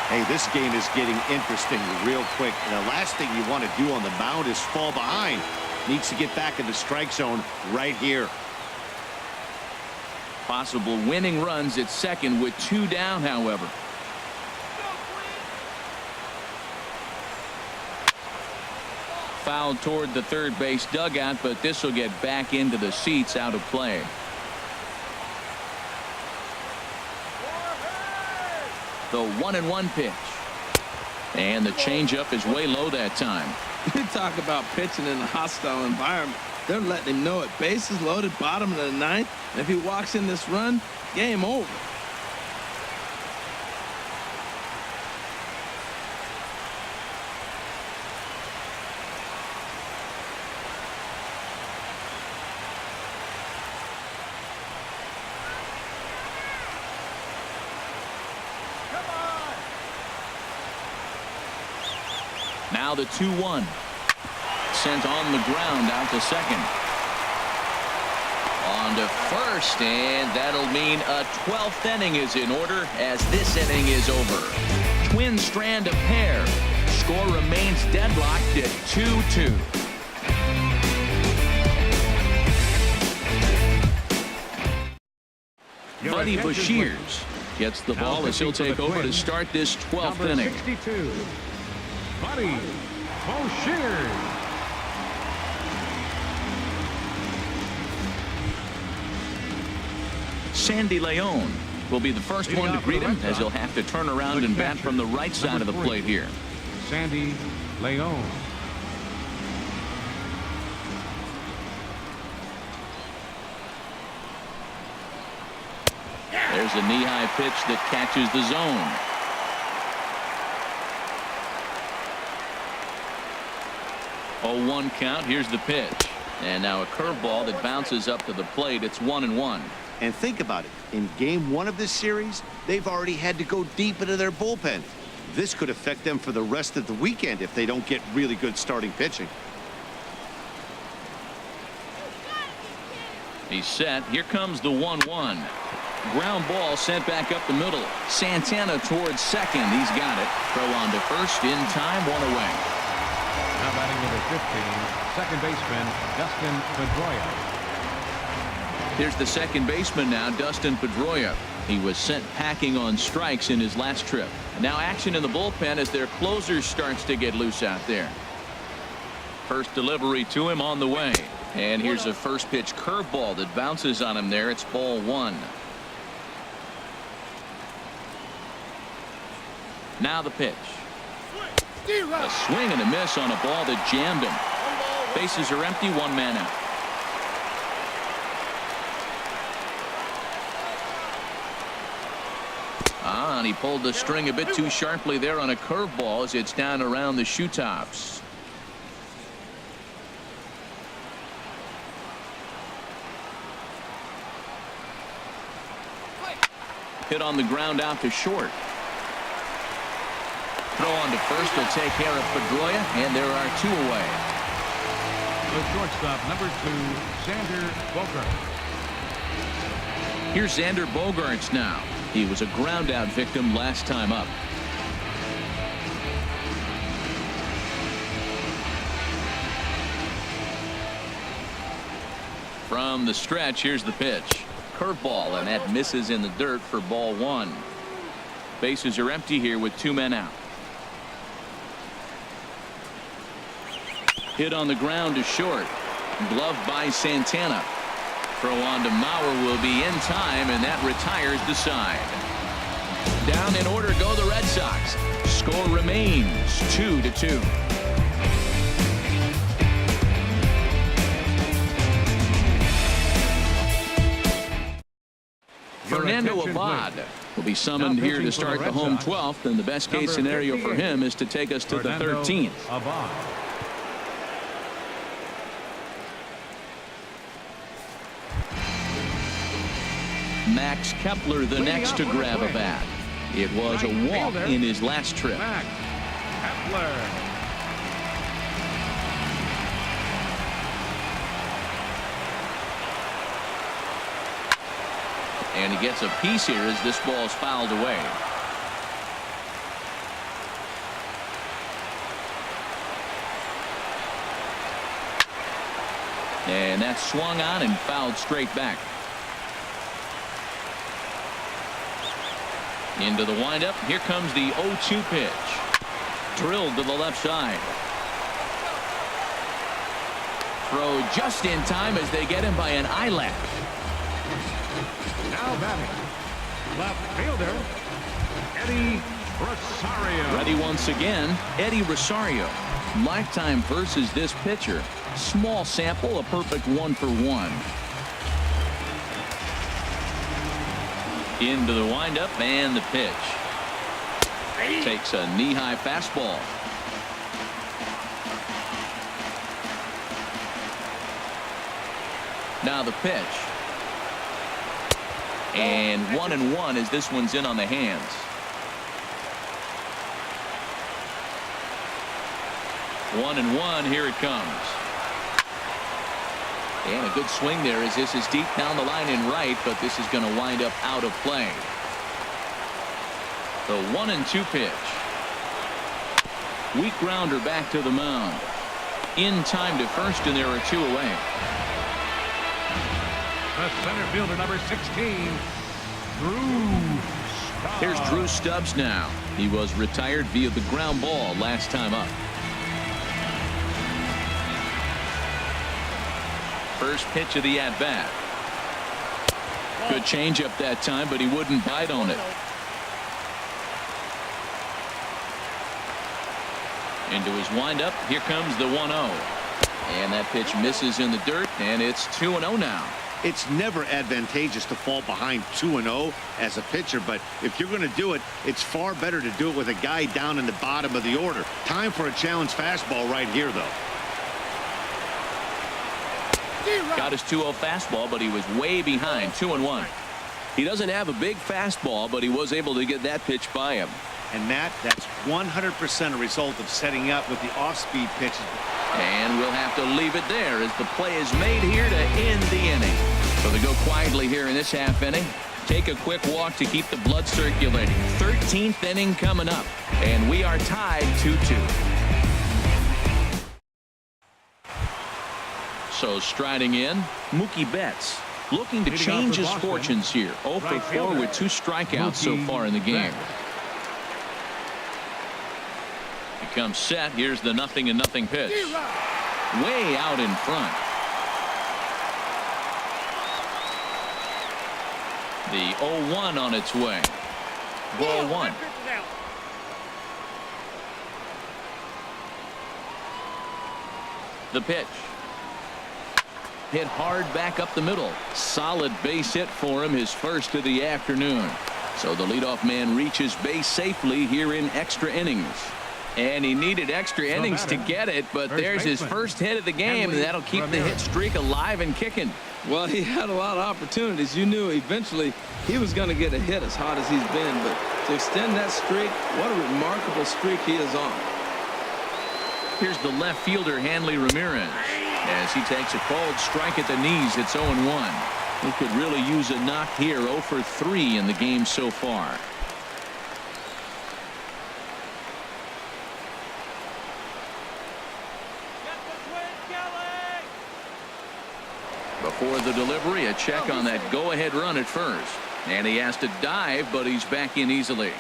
Hey, this game is getting interesting real quick. And the last thing you want to do on the mound is fall behind. Needs to get back in the strike zone right here. Possible winning runs at second with 2 down, however. Fouled toward the third base dugout, but this will get back into the seats out of play. The 1-1 pitch. And the changeup is way low that time. You talk about pitching in a hostile environment. They're letting him know it. Bases loaded, bottom of the 9th. And if he walks in this run, game over. Now the 2-1. Sent on the ground out to second. On to first, and that'll mean a 12th inning is in order as this inning is over. Twin strand of pair. Score remains deadlocked at 2-2. Buddy Bashirs gets the ball as he'll take over to start this 12th inning. 62. Buddy Bashirs. Sandy Leon will be the first one to greet him as he'll have to turn around and bat from the right side of the plate here. Sandy Leon. There's a knee-high pitch that catches the zone. 0-1 count. Here's the pitch. And now a curveball that bounces up to the plate. It's 1-1. And think about it. In game 1 of this series, they've already had to go deep into their bullpen. This could affect them for the rest of the weekend if they don't get really good starting pitching. He's set. Here comes the 1-1. Ground ball sent back up the middle. Santana towards second. He's got it. Throw on to first in time. 1 away. Now batting number 15, second baseman Dustin Pedroia. Here's the second baseman now, Dustin Pedroia. He was sent packing on strikes in his last trip. Now action in the bullpen as their closer starts to get loose out there. First delivery to him on the way. And here's a first pitch curveball that bounces on him there. It's ball 1. Now the pitch. A swing and a miss on a ball that jammed him. Bases are empty. 1 man out. And he pulled the string a bit too sharply there on a curveball as it's down around the shoe tops. Hit on the ground out to short. Throw on to first will take care of Pedroia, and there are 2 away. The shortstop, number 2, Xander Bogaerts. Here's Xander Bogaerts now. He was a ground out victim last time up. From the stretch, here's the pitch. Curveball, and that misses in the dirt for ball 1. Bases are empty here with 2 men out. Hit on the ground to short. Gloved by Santana. Throw on to Mauer will be in time, and that retires the side. Down in order go the Red Sox. Score remains 2-2. Fernando Abad will be summoned here to start the home 12th, and the best case scenario for him is to take us to the 13th. Max Kepler the next to grab a bat. It was a walk in his last trip. Max Kepler. And he gets a piece here as this ball is fouled away. And that's swung on and fouled straight back. Into the windup. Here comes the 0-2 pitch. Drilled to the left side. Throw just in time as they get him by an eyelash. Now batting, left fielder, Eddie Rosario. Ready once again, Eddie Rosario. Lifetime versus this pitcher. Small sample, a perfect 1-for-1. Into the windup and the pitch. Takes a knee-high fastball. Now the pitch. And 1-1 as this one's in on the hands. One and one. Here it comes. And a good swing there as this is deep down the line in right, but this is going to wind up out of play. The 1-2 pitch. Weak grounder back to the mound. In time to first, and there are 2 away. The center fielder, number 16, Drew Stubbs. Here's Drew Stubbs now. He was retired via the ground ball last time up. First pitch of the at-bat. Good changeup that time, but he wouldn't bite on it. Into his windup. Here comes the 1-0. And that pitch misses in the dirt, and it's 2-0 now. It's never advantageous to fall behind 2-0 as a pitcher, but if you're going to do it, it's far better to do it with a guy down in the bottom of the order. Time for a challenge fastball right here, though. Got his 2-0 fastball, but he was way behind. 2-1. He doesn't have a big fastball, but he was able to get that pitch by him. And Matt, that's 100% a result of setting up with the off-speed pitches. And we'll have to leave it there as the play is made here to end the inning. So they go quietly here in this half inning. Take a quick walk to keep the blood circulating. 13th inning coming up, and we are tied 2-2. So striding in, Mookie Betts looking to change his fortunes here. 0 for 4 with 2 strikeouts so far in the game. He comes set. Here's the 0-0 pitch. Way out in front. The 0-1 on its way. Ball 1. The pitch. Hit hard back up the middle. Solid base hit for him, his first of the afternoon. So the leadoff man reaches base safely here in extra innings. And he needed extra innings to get it, but there's his first hit of the game, and that'll keep the hit streak alive and kicking. Well, he had a lot of opportunities. You knew eventually he was going to get a hit as hot as he's been, but to extend that streak, what a remarkable streak he is on. Here's the left fielder, Hanley Ramirez, as he takes a called strike at the knees. It's 0-1. He could really use a knock here. 0 for 3 in the game so far. Before the delivery, a check on that go-ahead run at first. And he has to dive, but he's back in easily.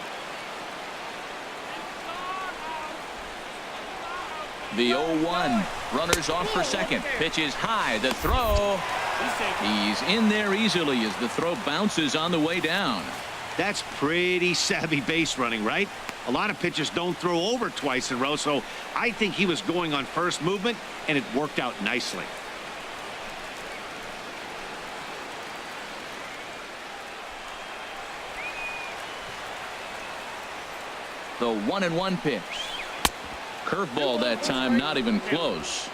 The 0-1. Runners off for second. Pitch is high. The throw. He's in there easily as the throw bounces on the way down. That's pretty savvy base running, right? A lot of pitchers don't throw over twice in a row, so I think he was going on first movement, and it worked out nicely. The 1-1 pitch. Curveball that time, not even close.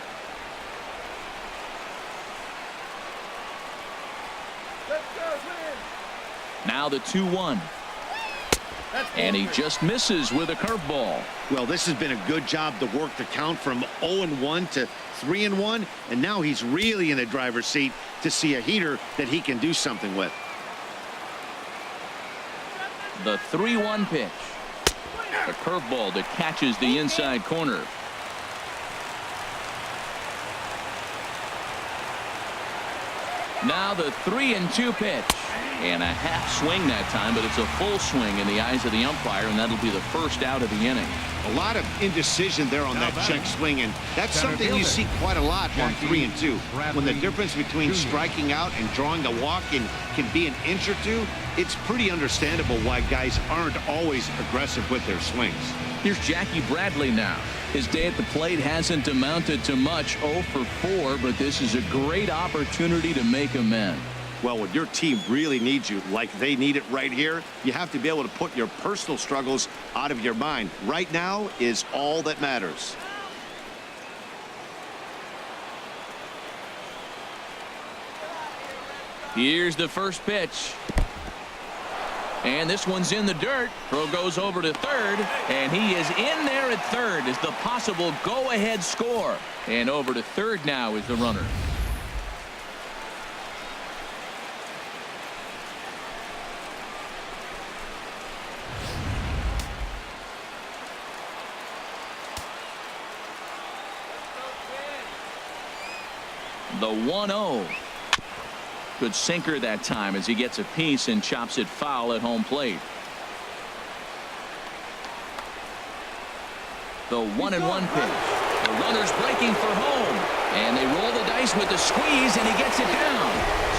Now the 2-1. And he just misses with a curveball. Well, this has been a good job to work the count from 0-1 to 3-1, and now he's really in the driver's seat to see a heater that he can do something with. The 3-1 pitch. A curveball that catches the inside corner. Now the 3-2 pitch. And a half swing that time, but it's a full swing in the eyes of the umpire, and that'll be the first out of the inning. A lot of indecision there on that check swing, and that's something you see quite a lot on 3-2. When the difference between striking out and drawing a walk can be an inch or two, it's pretty understandable why guys aren't always aggressive with their swings. Here's Jackie Bradley now. His day at the plate hasn't amounted to much. 0 for 4, but this is a great opportunity to make amends. Well, when your team really needs you, like they need it right here, you have to be able to put your personal struggles out of your mind. Right now is all that matters. Here's the first pitch. And this one's in the dirt. Throw goes over to third, and he is in there at third as the possible go-ahead score. And over to third now is the runner. The 1-0. Good sinker that time as he gets a piece and chops it foul at home plate. The 1-1 pitch. The runner's breaking for home. And they roll the dice with the squeeze, and he gets it down.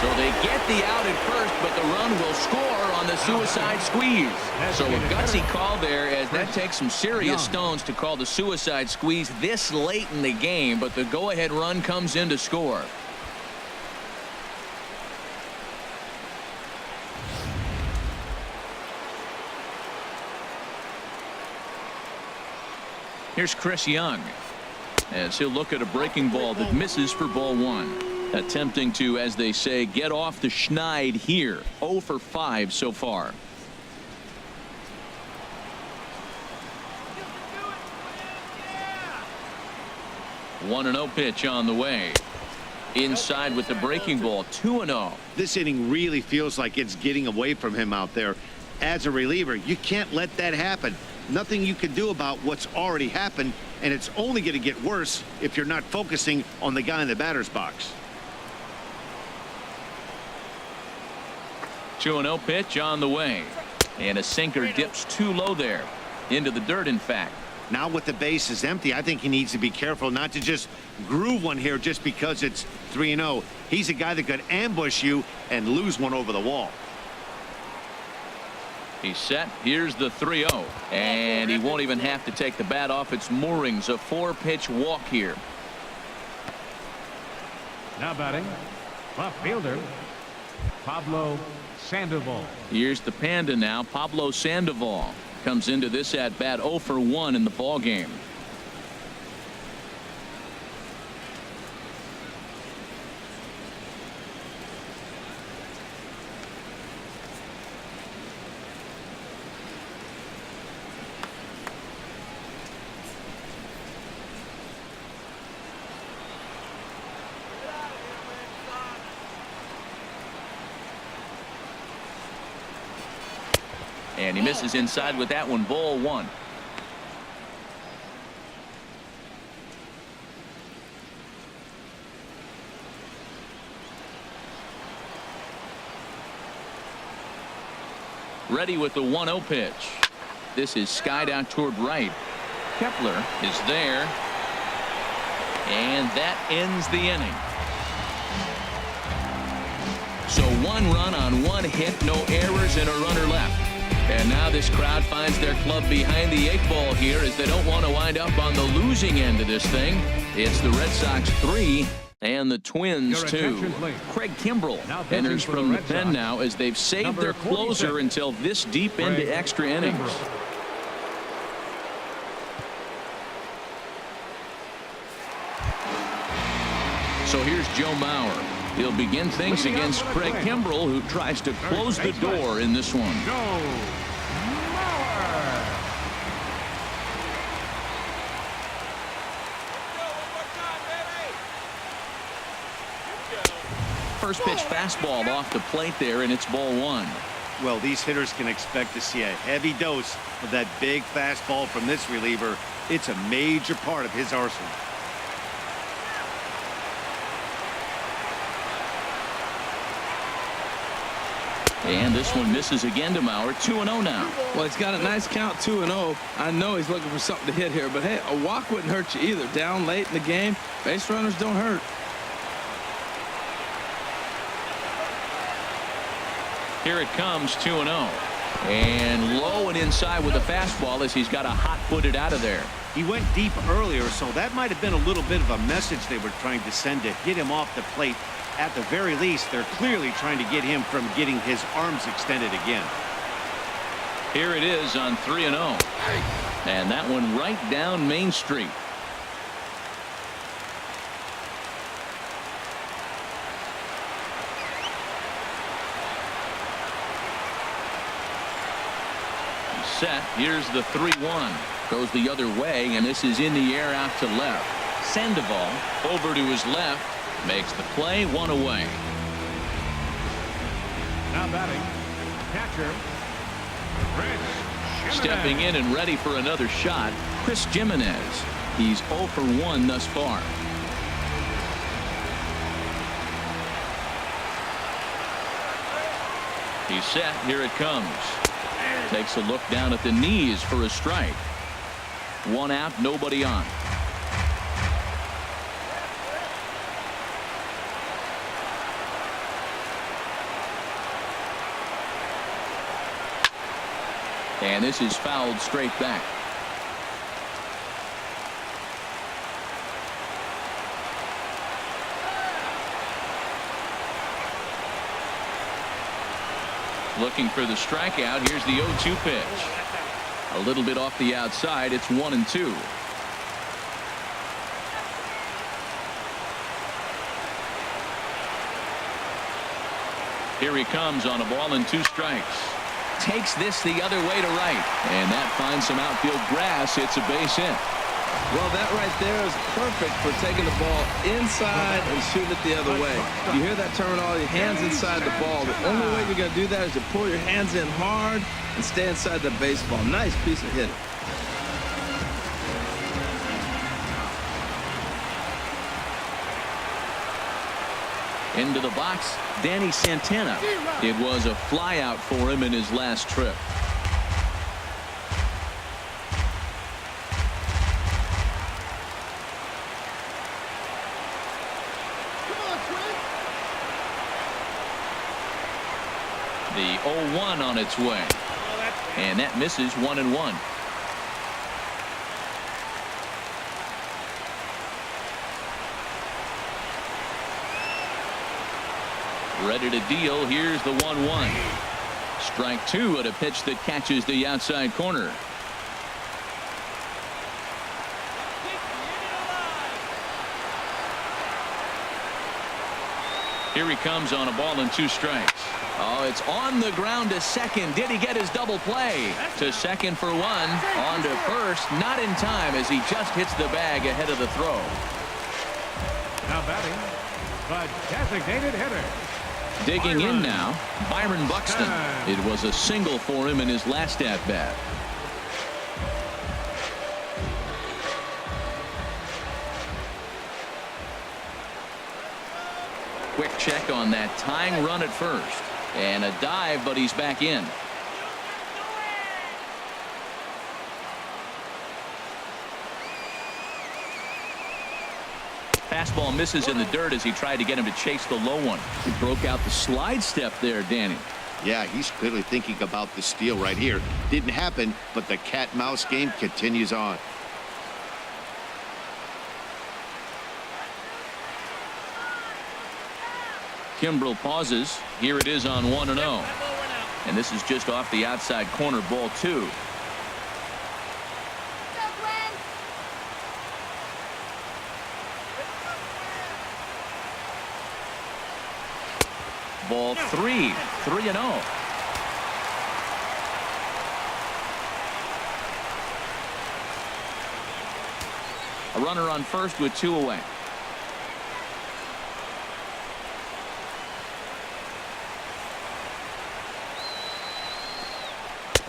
So they get the out at first, but the run will score on the suicide squeeze. So a gutsy call there, as that takes some serious stones to call the suicide squeeze this late in the game, but the go-ahead run comes in to score. Here's Chris Young as he'll look at a breaking ball that misses for ball 1. Attempting to, as they say, get off the schneid here. 0 for 5 so far. One 1-0 pitch on the way. Inside with the breaking ball. 2-0. This inning really feels like it's getting away from him out there. As a reliever, you can't let that happen. Nothing you can do about what's already happened, and it's only going to get worse if you're not focusing on the guy in the batter's box. 2-0 pitch on the way. And a sinker dips too low there. Into the dirt, in fact. Now with the base is empty, I think he needs to be careful not to just groove one here just because it's 3-0. He's a guy that could ambush you and lose one over the wall. He's set. Here's the 3-0. And he won't even have to take the bat off its moorings. A 4-pitch walk here. Now batting, left fielder, Pablo Sandoval. Here's the Panda now. Pablo Sandoval comes into this at bat 0 for 1 in the ball game. And he misses inside with that one. Ball 1. Ready with the 1-0 pitch. This is skied out toward right. Kepler is there. And that ends the inning. So 1 run on 1 hit, no errors, and a runner left. And now this crowd finds their club behind the 8 ball here as they don't want to wind up on the losing end of this thing. It's the Red Sox 3 and the Twins 2. Craig Kimbrell enters from the pen now as they've saved their closer until this deep into extra innings. So here's Joe Mauer. He'll begin things against Craig Kimbrell, who tries to close the door in this one. First pitch fastball off the plate there, and it's ball 1. Well, these hitters can expect to see a heavy dose of that big fastball from this reliever. It's a major part of his arsenal. And this one misses again to Mauer. 2-0 now. Well, he's got a nice count, 2-0. I know he's looking for something to hit here, but hey, a walk wouldn't hurt you either. Down late in the game, base runners don't hurt. Here it comes, 2-0. And low and inside with a fastball as he's got a hot footed out of there. He went deep earlier, so that might have been a little bit of a message they were trying to send to get him off the plate. At the very least, they're clearly trying to get him from getting his arms extended again. Here it is on 3-0. And that one right down Main Street. Set. Here's the 3-1. Goes the other way, and this is in the air out to left. Sandoval over to his left. Makes the play, 1 away. Now batting, catcher, Chris Stepping in and ready for another shot, Chris Jimenez. He's 0 for 1 thus far. He's set. Here it comes. Takes a look down at the knees for a strike. 1 out, nobody on. And this is fouled straight back. Looking for the strikeout. Here's the 0-2 pitch. A little bit off the outside. It's 1-2. Here he comes on a ball and 2 strikes. Takes this the other way to right. And that finds some outfield grass. It's a base hit. Well, that right there is perfect for taking the ball inside and shooting it the other way. You hear that terminology, hands inside the ball. The only way you're going to do that is to pull your hands in hard and stay inside the baseball. Nice piece of hitting. Into the box, Danny Santana. It was a flyout for him in his last trip. The 0-1 on its way. And that misses 1-1. Ready to deal. Here's the 1-1. Strike 2 at a pitch that catches the outside corner. Here he comes on a ball and 2 strikes. Oh, it's on the ground to second. Did he get his double play? To second for 1. On to first. Not in time as he just hits the bag ahead of the throw. Now batting, the designated hitter. Digging in now, Byron Buxton. It was a single for him in his last at-bat. Quick check on that tying run at first. And a dive, but he's back in. Fastball misses in the dirt as he tried to get him to chase the low one. He broke out the slide step there, Danny. Yeah, he's clearly thinking about the steal right here. Didn't happen, but the cat-mouse game continues on. Kimbrel pauses. Here it is on 1-0. And this is just off the outside corner, ball 2. Ball 3, 3-0. A runner on first with 2 away.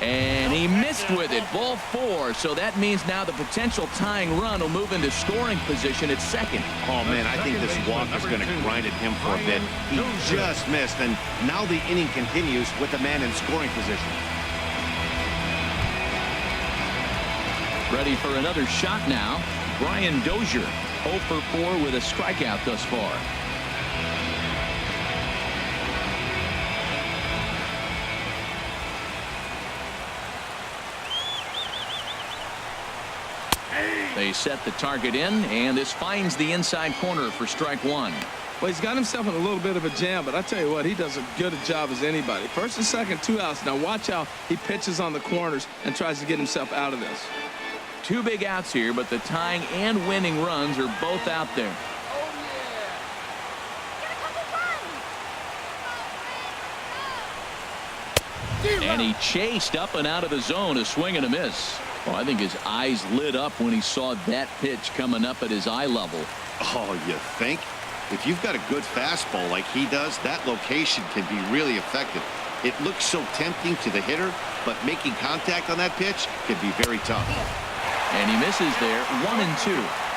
And he missed with it. Ball 4. So that means now the potential tying run will move into scoring position at second. Oh, man, I think this walk is going to grind at him for a bit. He just missed, and now the inning continues with the man in scoring position. Ready for another shot now. Brian Dozier, 0 for 4 with a strikeout thus far. They set the target in, and this finds the inside corner for strike 1. Well, he's got himself in a little bit of a jam, but I tell you what, he does as good a job as anybody. First and second, 2 outs. Now watch how he pitches on the corners and tries to get himself out of this. 2 big outs here, but the tying and winning runs are both out there. And he chased up and out of the zone, a swing and a miss. Well, I think his eyes lit up when he saw that pitch coming up at his eye level. Oh, you think? If you've got a good fastball like he does, that location can be really effective. It looks so tempting to the hitter, but making contact on that pitch can be very tough. And he misses there, 1-2.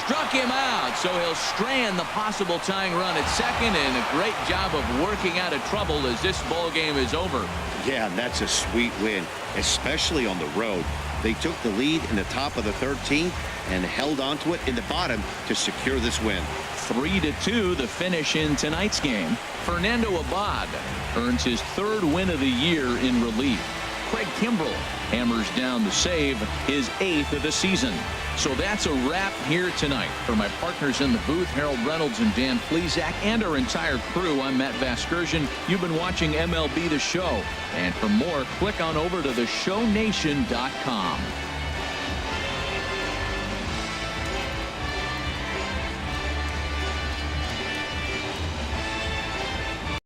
Struck him out, so he'll strand the possible tying run at second, and a great job of working out of trouble as this ball game is over. Yeah, and that's a sweet win, especially on the road. They took the lead in the top of the 13th and held onto it in the bottom to secure this win. 3-2 the finish in tonight's game. Fernando Abad earns his 3rd win of the year in relief. Craig Kimbrell hammers down the save, his 8th of the season. So that's a wrap here tonight. For my partners in the booth, Harold Reynolds and Dan Plesac, and our entire crew, I'm Matt Vasgersian. You've been watching MLB The Show. And for more, click on over to theshownation.com.